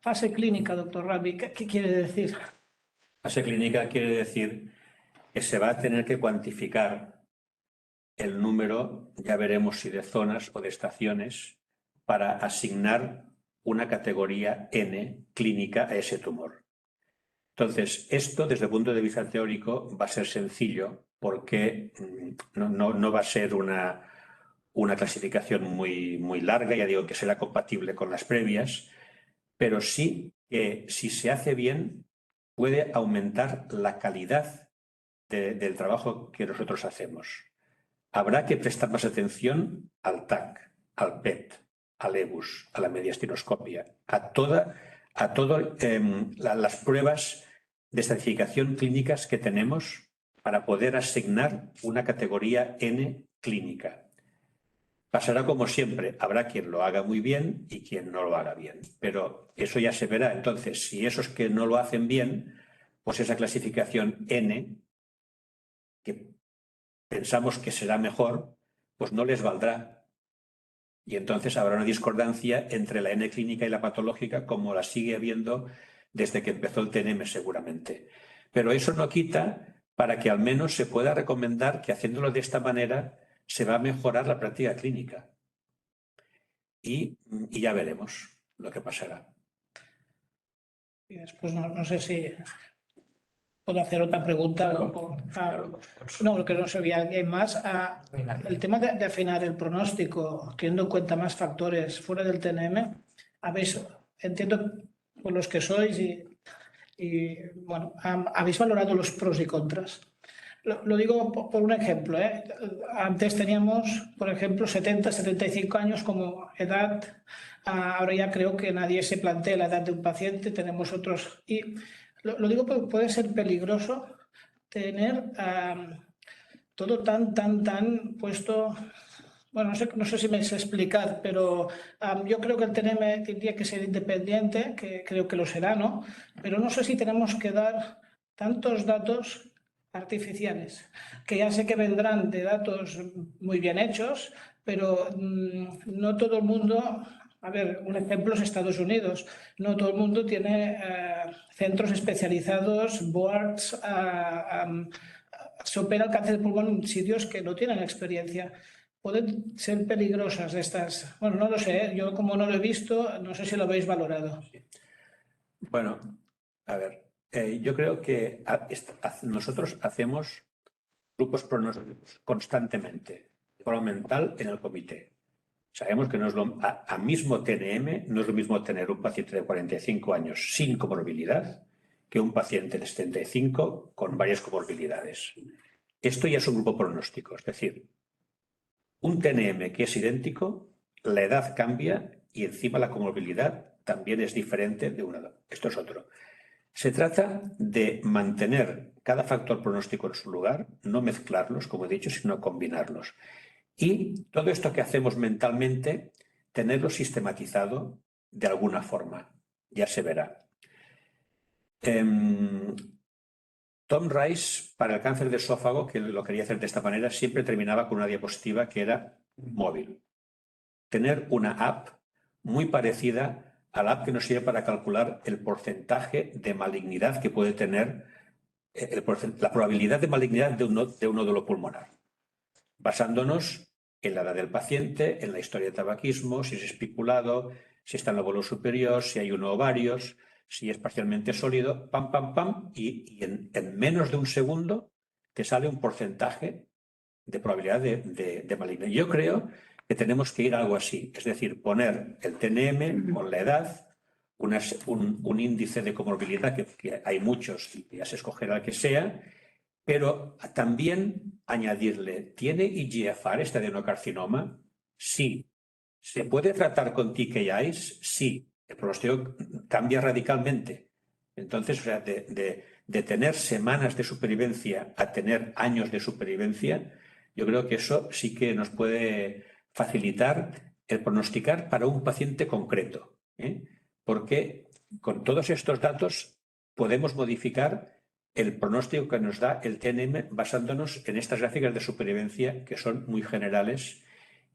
Fase clínica, doctor Rabi, ¿qué quiere decir? Fase clínica quiere decir que se va a tener que cuantificar el número, ya veremos si de zonas o de estaciones, para asignar una categoría N clínica a ese tumor. Entonces, esto desde el punto de vista teórico va a ser sencillo porque no va a ser una clasificación muy larga, ya digo que será compatible con las previas, pero sí que si se hace bien puede aumentar la calidad del trabajo que nosotros hacemos. Habrá que prestar más atención al TAC, al PET, al EBUS, a la mediastinoscopia, a todas las pruebas de estratificación clínicas que tenemos para poder asignar una categoría N clínica. Pasará como siempre, habrá quien lo haga muy bien y quien no lo haga bien, pero eso ya se verá. Entonces, si esos que no lo hacen bien, pues esa clasificación N, que pensamos que será mejor, pues no les valdrá. Y entonces habrá una discordancia entre la N clínica y la patológica, como la sigue habiendo desde que empezó el TNM seguramente. Pero eso no quita para que al menos se pueda recomendar que haciéndolo de esta manera se va a mejorar la práctica clínica. Y ya veremos lo que pasará. Y después no sé si puedo hacer otra pregunta. No, porque no sé, hay más. El tema de afinar el pronóstico, teniendo en cuenta más factores fuera del TNM, entiendo por los que sois y bueno, habéis valorado los pros y contras. Lo digo por un ejemplo, ¿eh? Antes teníamos, por ejemplo, 70, 75 años como edad. Ahora ya creo que nadie se plantea la edad de un paciente. Tenemos otros. Y lo digo porque puede ser peligroso tener todo tan puesto. Bueno, no sé si me sé explicar, pero yo creo que el TNM tendría que ser independiente, que creo que lo será, ¿no? Pero no sé si tenemos que dar tantos datos artificiales, que ya sé que vendrán de datos muy bien hechos, pero no todo el mundo, a ver, un ejemplo es Estados Unidos, no todo el mundo tiene centros especializados, boards, se opera el cáncer de pulmón en sitios que no tienen experiencia. Pueden ser peligrosas estas. Bueno, no lo sé, ¿eh? Yo como no lo he visto, no sé si lo habéis valorado. Bueno, a ver, yo creo que nosotros hacemos grupos pronósticos constantemente, de forma mental en el comité. Sabemos que no es a mismo TNM no es lo mismo tener un paciente de 45 años sin comorbilidad que un paciente de 75 con varias comorbilidades. Esto ya es un grupo pronóstico, es decir, un TNM que es idéntico, la edad cambia y encima la comorbilidad también es diferente de una. Esto es otro. Se trata de mantener cada factor pronóstico en su lugar, no mezclarlos, como he dicho, sino combinarlos. Y todo esto que hacemos mentalmente, tenerlo sistematizado de alguna forma. Ya se verá. Tom Rice, para el cáncer de esófago, que lo quería hacer de esta manera, siempre terminaba con una diapositiva que era móvil. Tener una app muy parecida a la app que nos sirve para calcular el porcentaje de malignidad que puede tener, la probabilidad de malignidad de un nódulo pulmonar, basándonos en la edad del paciente, en la historia de tabaquismo, si es espiculado, si está en el lóbulo superior, si hay uno o varios, si es parcialmente sólido, pam, pam, pam, y en menos de un segundo te sale un porcentaje de probabilidad de malignidad. Yo creo que tenemos que ir a algo así, es decir, poner el TNM con la edad, un índice de comorbilidad, que hay muchos y ya se escogerá el que sea, pero también añadirle, ¿tiene EGFR este adenocarcinoma? Sí. ¿Se puede tratar con TKIs? Sí. El pronóstico cambia radicalmente. Entonces, o sea, de tener semanas de supervivencia a tener años de supervivencia, yo creo que eso sí que nos puede facilitar el pronosticar para un paciente concreto, ¿eh? Porque con todos estos datos podemos modificar el pronóstico que nos da el TNM basándonos en estas gráficas de supervivencia que son muy generales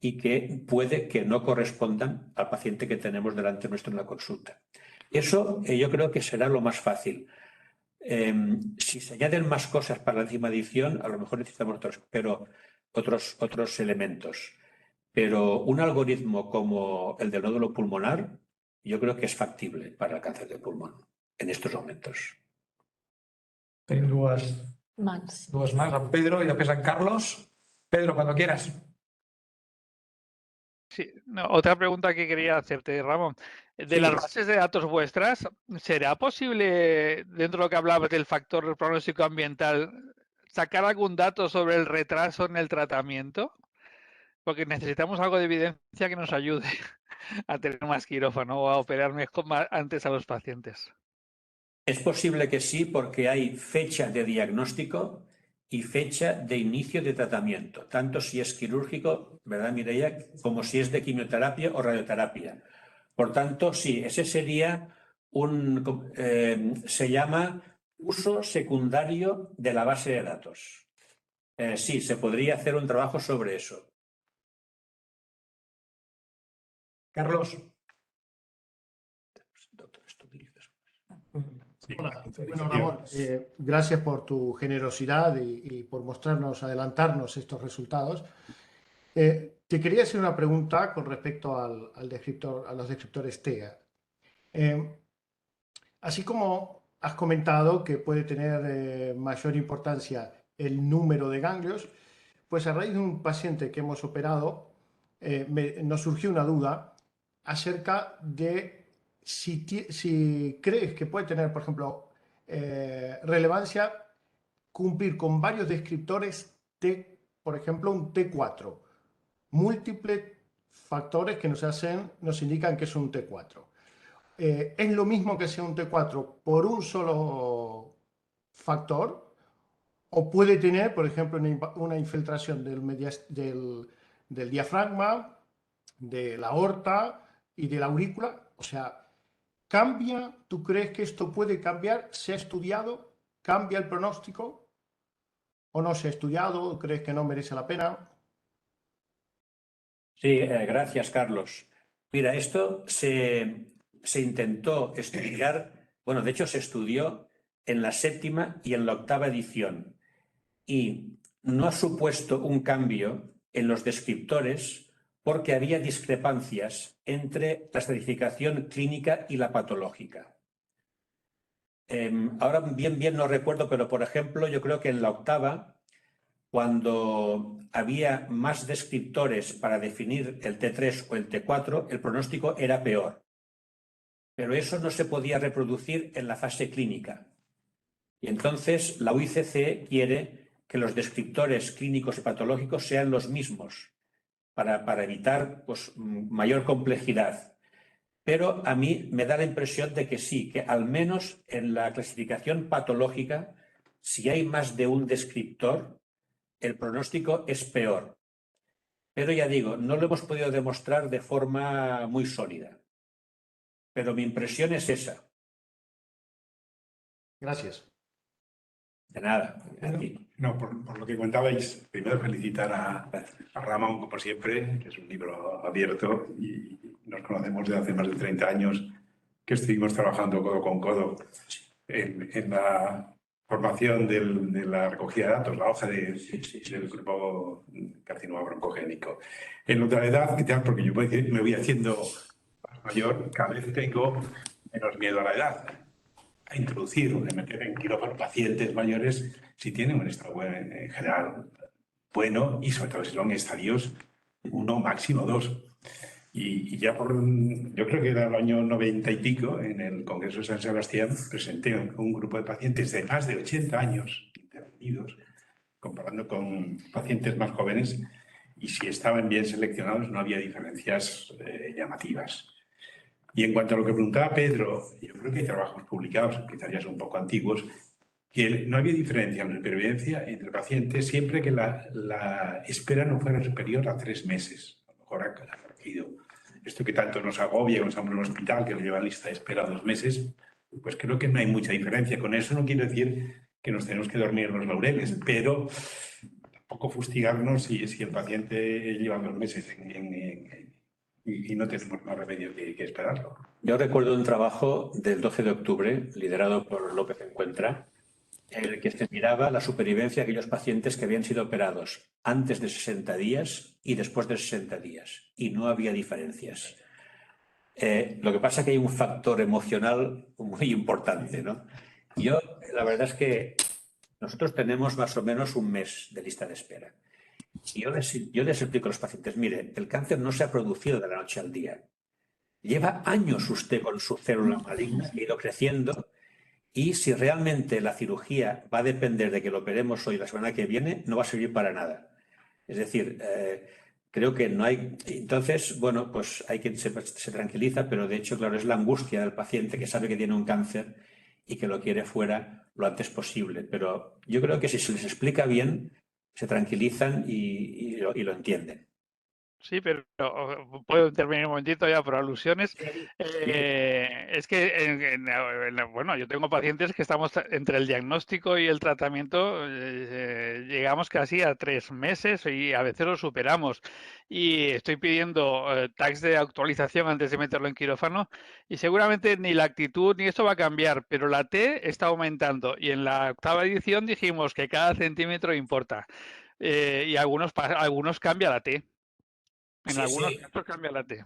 y que puede que no correspondan al paciente que tenemos delante nuestro en la consulta. Eso yo creo que será lo más fácil. Si se añaden más cosas para la enzima adición, a lo mejor necesitamos otros elementos. Pero un algoritmo como el del nódulo pulmonar, yo creo que es factible para el cáncer de pulmón en estos momentos. Tenim dues más. En Pedro i després en Carlos. Pedro, cuando quieras. Sí, no, otra pregunta que quería hacerte, Ramón. De las bases de datos vuestras, ¿será posible, dentro de lo que hablabas del factor pronóstico ambiental, sacar algún dato sobre el retraso en el tratamiento? Porque necesitamos algo de evidencia que nos ayude a tener más quirófano o a operar mejor antes a los pacientes. Es posible que sí, porque hay fecha de diagnóstico y fecha de inicio de tratamiento, tanto si es quirúrgico, ¿verdad, Mireia?, como si es de quimioterapia o radioterapia. Por tanto, sí, ese sería se llama uso secundario de la base de datos. Sí, se podría hacer un trabajo sobre eso. Carlos. Hola. Bueno, Ramón, gracias por tu generosidad y por mostrarnos, adelantarnos estos resultados. Te quería hacer una pregunta con respecto al descriptor, a los descriptores TEA. Así como has comentado que puede tener mayor importancia el número de ganglios, pues a raíz de un paciente que hemos operado, nos surgió una duda acerca de si crees que puede tener, por ejemplo, relevancia cumplir con varios descriptores T, por ejemplo, un T4. Múltiples factores que nos indican que es un T4. ¿Es lo mismo que sea un T4 por un solo factor? ¿O puede tener, por ejemplo, una infiltración del diafragma, de la aorta y de la aurícula? O sea, ¿cambia? ¿Tú crees que esto puede cambiar? ¿Se ha estudiado? ¿Cambia el pronóstico? ¿O no se ha estudiado? ¿Crees que no merece la pena? Sí, gracias, Carlos. Mira, esto se intentó estudiar, bueno, de hecho se estudió en la 7ª y en la 8ª edición y no ha supuesto un cambio en los descriptores porque había discrepancias entre la estratificación clínica y la patológica. Ahora bien no recuerdo, pero por ejemplo, yo creo que en la 8ª, cuando había más descriptores para definir el T3 o el T4, el pronóstico era peor. Pero eso no se podía reproducir en la fase clínica. Y entonces la UICC quiere que los descriptores clínicos y patológicos sean los mismos para evitar pues, mayor complejidad. Pero a mí me da la impresión de que sí, que al menos en la clasificación patológica, si hay más de un descriptor, el pronóstico es peor. Pero ya digo, no lo hemos podido demostrar de forma muy sólida. Pero mi impresión es esa. Gracias. De nada. A ti. No, por lo que contabais, primero felicitar a Ramón, como siempre, que es un libro abierto y nos conocemos desde hace más de 30 años que estuvimos trabajando codo con codo en la formación de la recogida de datos, la hoja del grupo carcinoma broncogénico. En otra edad, ¿qué tal? Porque yo me voy haciendo más mayor, cada vez tengo menos miedo a la edad. A introducir o de meter en quirófano pacientes mayores si tienen un estado en general bueno y sobre todo si son estadios 1, máximo 2. Y ya yo creo que era el año 90 y pico, en el Congreso de San Sebastián, presenté un grupo de pacientes de más de 80 años intervenidos, comparando con pacientes más jóvenes, y si estaban bien seleccionados no había diferencias llamativas. Y en cuanto a lo que preguntaba Pedro, yo creo que hay trabajos publicados, quizás ya son un poco antiguos, que no había diferencia en la supervivencia entre pacientes siempre que la espera no fuera superior a 3 meses. A lo mejor ha crecido. Esto que tanto nos agobia cuando estamos en un hospital, que lo lleva en lista de espera 2 meses, pues creo que no hay mucha diferencia. Con eso no quiero decir que nos tenemos que dormir en los laureles, pero tampoco fustigarnos si el paciente lleva 2 meses y no tenemos más remedio que esperarlo. Yo recuerdo un trabajo del 12 de octubre, liderado por López Encuentra, en el que se miraba la supervivencia de aquellos pacientes que habían sido operados antes de 60 días y después de 60 días, y no había diferencias. Lo que pasa es que hay un factor emocional muy importante, ¿no? Yo, la verdad es que nosotros tenemos más o menos un mes de lista de espera. Y yo les explico a los pacientes, mire, el cáncer no se ha producido de la noche al día. Lleva años usted con su célula maligna que ha ido creciendo y si realmente la cirugía va a depender de que lo operemos hoy la semana que viene, no va a servir para nada. Es decir, creo que no hay... Entonces, bueno, pues hay quien se tranquiliza, pero de hecho, claro, es la angustia del paciente que sabe que tiene un cáncer y que lo quiere fuera lo antes posible. Pero yo creo que si se les explica bien, se tranquilizan y lo entienden. Sí, pero puedo intervenir un momentito ya por alusiones. Es que, bueno, yo tengo pacientes que estamos entre el diagnóstico y el tratamiento, llegamos casi a 3 meses y a veces lo superamos. Y estoy pidiendo tags de actualización antes de meterlo en quirófano y seguramente ni la actitud ni esto va a cambiar, pero la T está aumentando y en la 8ª edición dijimos que cada centímetro importa. Y algunos cambia la T. En Sí, algunos sí. casos cambia la T.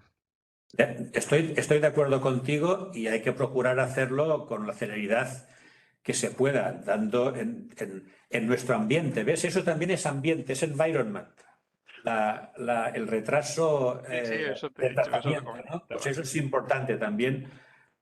Estoy de acuerdo contigo y hay que procurar hacerlo con la celeridad que se pueda, dando en nuestro ambiente. ¿Ves? Eso también es ambiente, es environment. El retraso Sí, eso te he del dicho, eso lo tratamiento, ¿no? comentaba. Pues eso es importante también,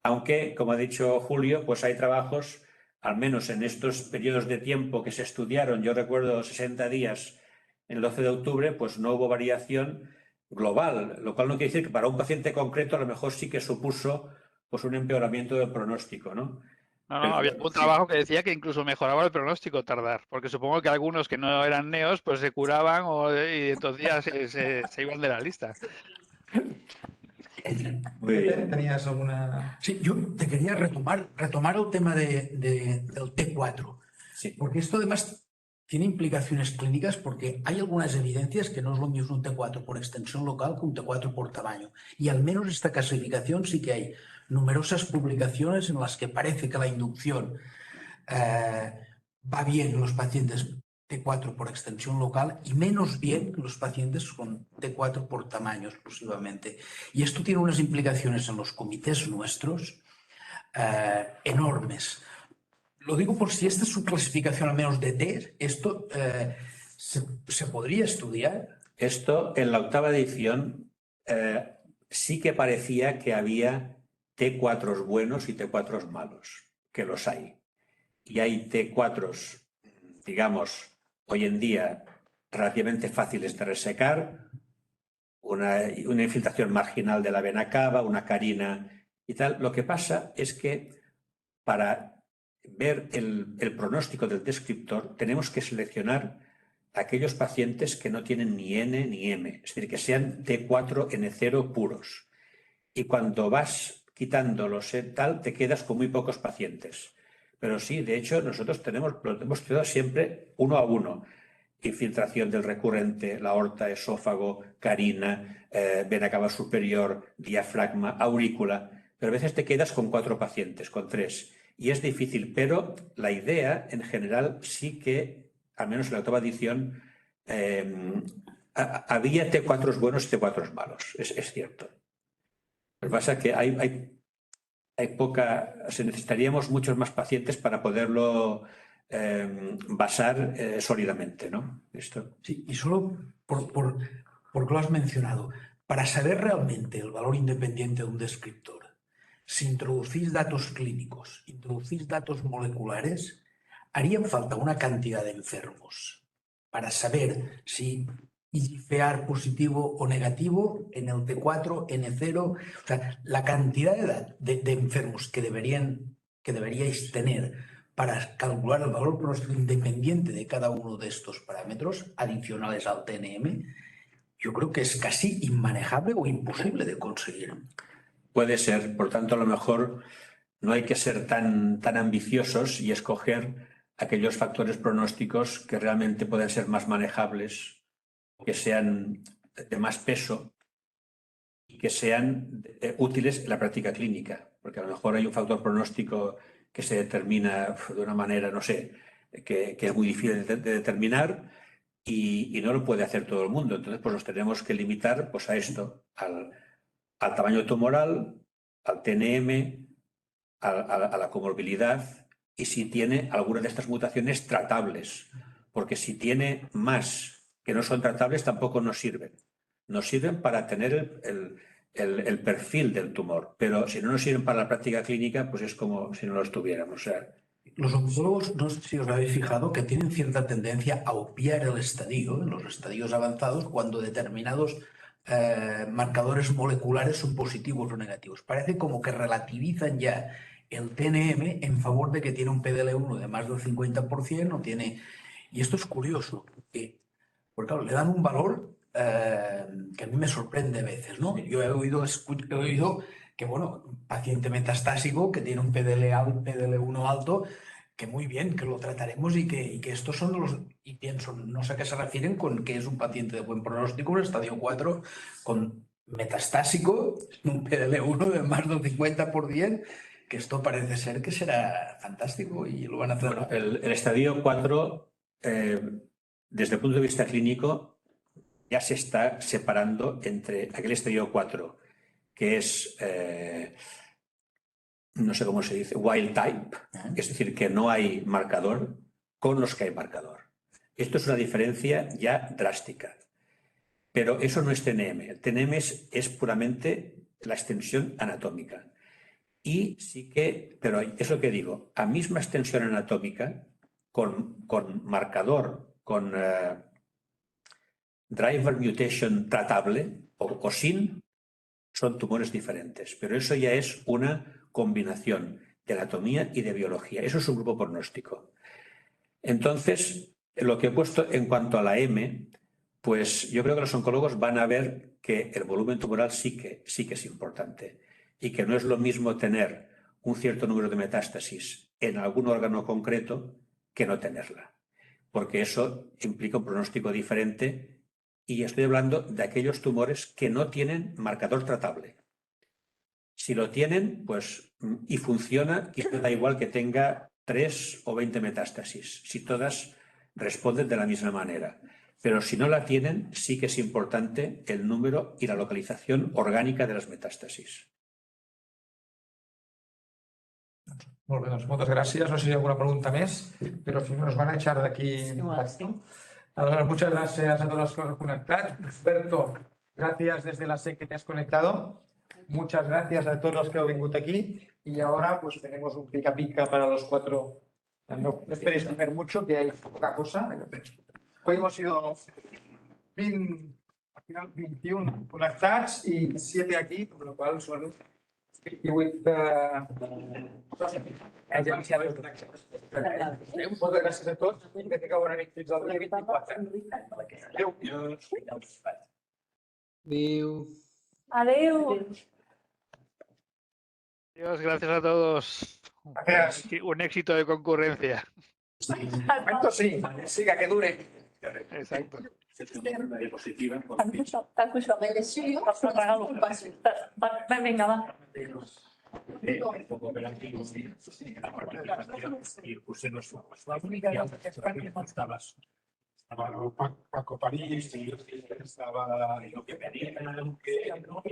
aunque, como ha dicho Julio, pues hay trabajos, al menos en estos periodos de tiempo que se estudiaron, yo recuerdo 60 días en el 12 de octubre, pues no hubo variación global, lo cual no quiere decir que para un paciente concreto a lo mejor sí que supuso pues un empeoramiento del pronóstico, ¿no? No, Pero había un sí, trabajo que decía que incluso mejoraba el pronóstico tardar, porque supongo que algunos que no eran neos pues se curaban y entonces ya se iban de la lista. muy bien. ¿Tenías alguna...? Sí, yo te quería retomar el tema del T4, Sí. porque esto además tiene implicaciones clínicas porque hay algunas evidencias que no es lo mismo un T4 por extensión local que un T4 por tamaño. Y al menos esta clasificación sí que hay numerosas publicaciones en las que parece que la inducción va bien en los pacientes T4 por extensión local y menos bien en los pacientes con T4 por tamaño exclusivamente. Y esto tiene unas implicaciones en los comités nuestros enormes. Lo digo por si esta es su clasificación al menos de T, esto se podría estudiar. Esto en la 8ª edición sí que parecía que había T4s buenos y T4s malos, que los hay. Y hay T4s, digamos, hoy en día relativamente fáciles de resecar, una infiltración marginal de la vena cava, una carina y tal. Lo que pasa es que para ver el pronóstico del descriptor tenemos que seleccionar aquellos pacientes que no tienen ni N ni M, es decir, que sean T4N0 puros. Y cuando vas quitando los tal, te quedas con muy pocos pacientes. Pero sí, de hecho, nosotros lo hemos estudiado siempre 1 a 1. Infiltración del recurrente, la aorta, esófago, carina, vena cava superior, diafragma, aurícula. Pero a veces te quedas con 4 pacientes, con 3. Y es difícil, pero la idea en general sí que, al menos en la 8ª edición, había T4s buenos y T4s malos, es cierto. Lo que pasa es que necesitaríamos muchos más pacientes para poderlo basar sólidamente, ¿no? Esto. Sí, y solo porque lo has mencionado, para saber realmente el valor independiente de un descriptor, si introducís datos clínicos, introducís datos moleculares, harían falta una cantidad de enfermos para saber si IGFR positivo o negativo en el T4, N0, o sea, la cantidad de enfermos que deberíais tener para calcular el valor pronóstico independiente de cada uno de estos parámetros adicionales al TNM, yo creo que es casi inmanejable o imposible de conseguir. Puede ser, por tanto, a lo mejor no hay que ser tan ambiciosos y escoger aquellos factores pronósticos que realmente pueden ser más manejables, que sean de más peso y que sean útiles en la práctica clínica, porque a lo mejor hay un factor pronóstico que se determina de una manera, no sé, que es muy difícil de determinar y no lo puede hacer todo el mundo. Entonces, pues nos tenemos que limitar pues, a esto, al tamaño tumoral, al TNM, a la comorbilidad y si tiene alguna de estas mutaciones tratables, porque si tiene más que no son tratables tampoco nos sirven. Nos sirven para tener el perfil del tumor, pero si no nos sirven para la práctica clínica, pues es como si no lo estuviéramos. O sea, los oncólogos, no sé si os habéis fijado, que tienen cierta tendencia a obviar el estadio, en los estadios avanzados, cuando determinados marcadores moleculares son positivos o negativos. Parece como que relativizan ya el TNM en favor de que tiene un PDL1 de más del 50% o tiene... Y esto es curioso, porque claro, le dan un valor que a mí me sorprende a veces, ¿no? Yo he oído que, bueno, un paciente metastásico que tiene un PDL1 alto, que muy bien, que lo trataremos y que estos son los... Y pienso, no sé a qué se refieren con que es un paciente de buen pronóstico, un estadio 4, con metastásico, un PDL1 de más del 50%, que esto parece ser que será fantástico y lo van a tratar. Bueno, el estadio 4, desde el punto de vista clínico, ya se está separando entre aquel estadio 4, que es, no sé cómo se dice, wild type, es decir, que no hay marcador, con los que hay marcador. Esto es una diferencia ya drástica. Pero eso no es TNM. El TNM es puramente la extensión anatómica. Y sí que, pero es lo que digo, a misma extensión anatómica, con marcador, con driver mutation tratable o sin, son tumores diferentes. Pero eso ya es una combinación de anatomía y de biología. Eso es un grupo pronóstico. Entonces, lo que he puesto en cuanto a la M, pues yo creo que los oncólogos van a ver que el volumen tumoral sí que es importante y que no es lo mismo tener un cierto número de metástasis en algún órgano concreto que no tenerla, porque eso implica un pronóstico diferente y estoy hablando de aquellos tumores que no tienen marcador tratable. Si lo tienen, pues, y funciona, y da igual que tenga 3 o 20 metástasis, si todas responden de la misma manera. Pero si no la tienen, sí que es importante el número y la localización orgánica de las metástasis. Molt bé, doncs moltes gràcies. No sé si hi ha alguna pregunta més, però si no nos van a echar d'aquí. Muchas gracias a todos los que os han conectado. Roberto, gracias desde la SEC que te has conectado. Muchas gracias a todos los que han venido aquí. Y ahora pues tenemos un pica pica para los 4. No esperéis comer mucho, que hay poca cosa. Hoy hemos sido 20, al final 21 conectados y 7 aquí, con lo cual son 28. Moltes gràcies a tots i que tingueu bona nit fins al dia 24. Adéu. Adéu. Dios, gracias a todos. Gracias. Un éxito de concurrencia. Momento sí, siga, que dure. Exacto. Una diapositiva. Tanco això. Regalo. Vinga, va. Un poco operativo y puse los focos. Estabas Paco París, estaba lo que pedían, que no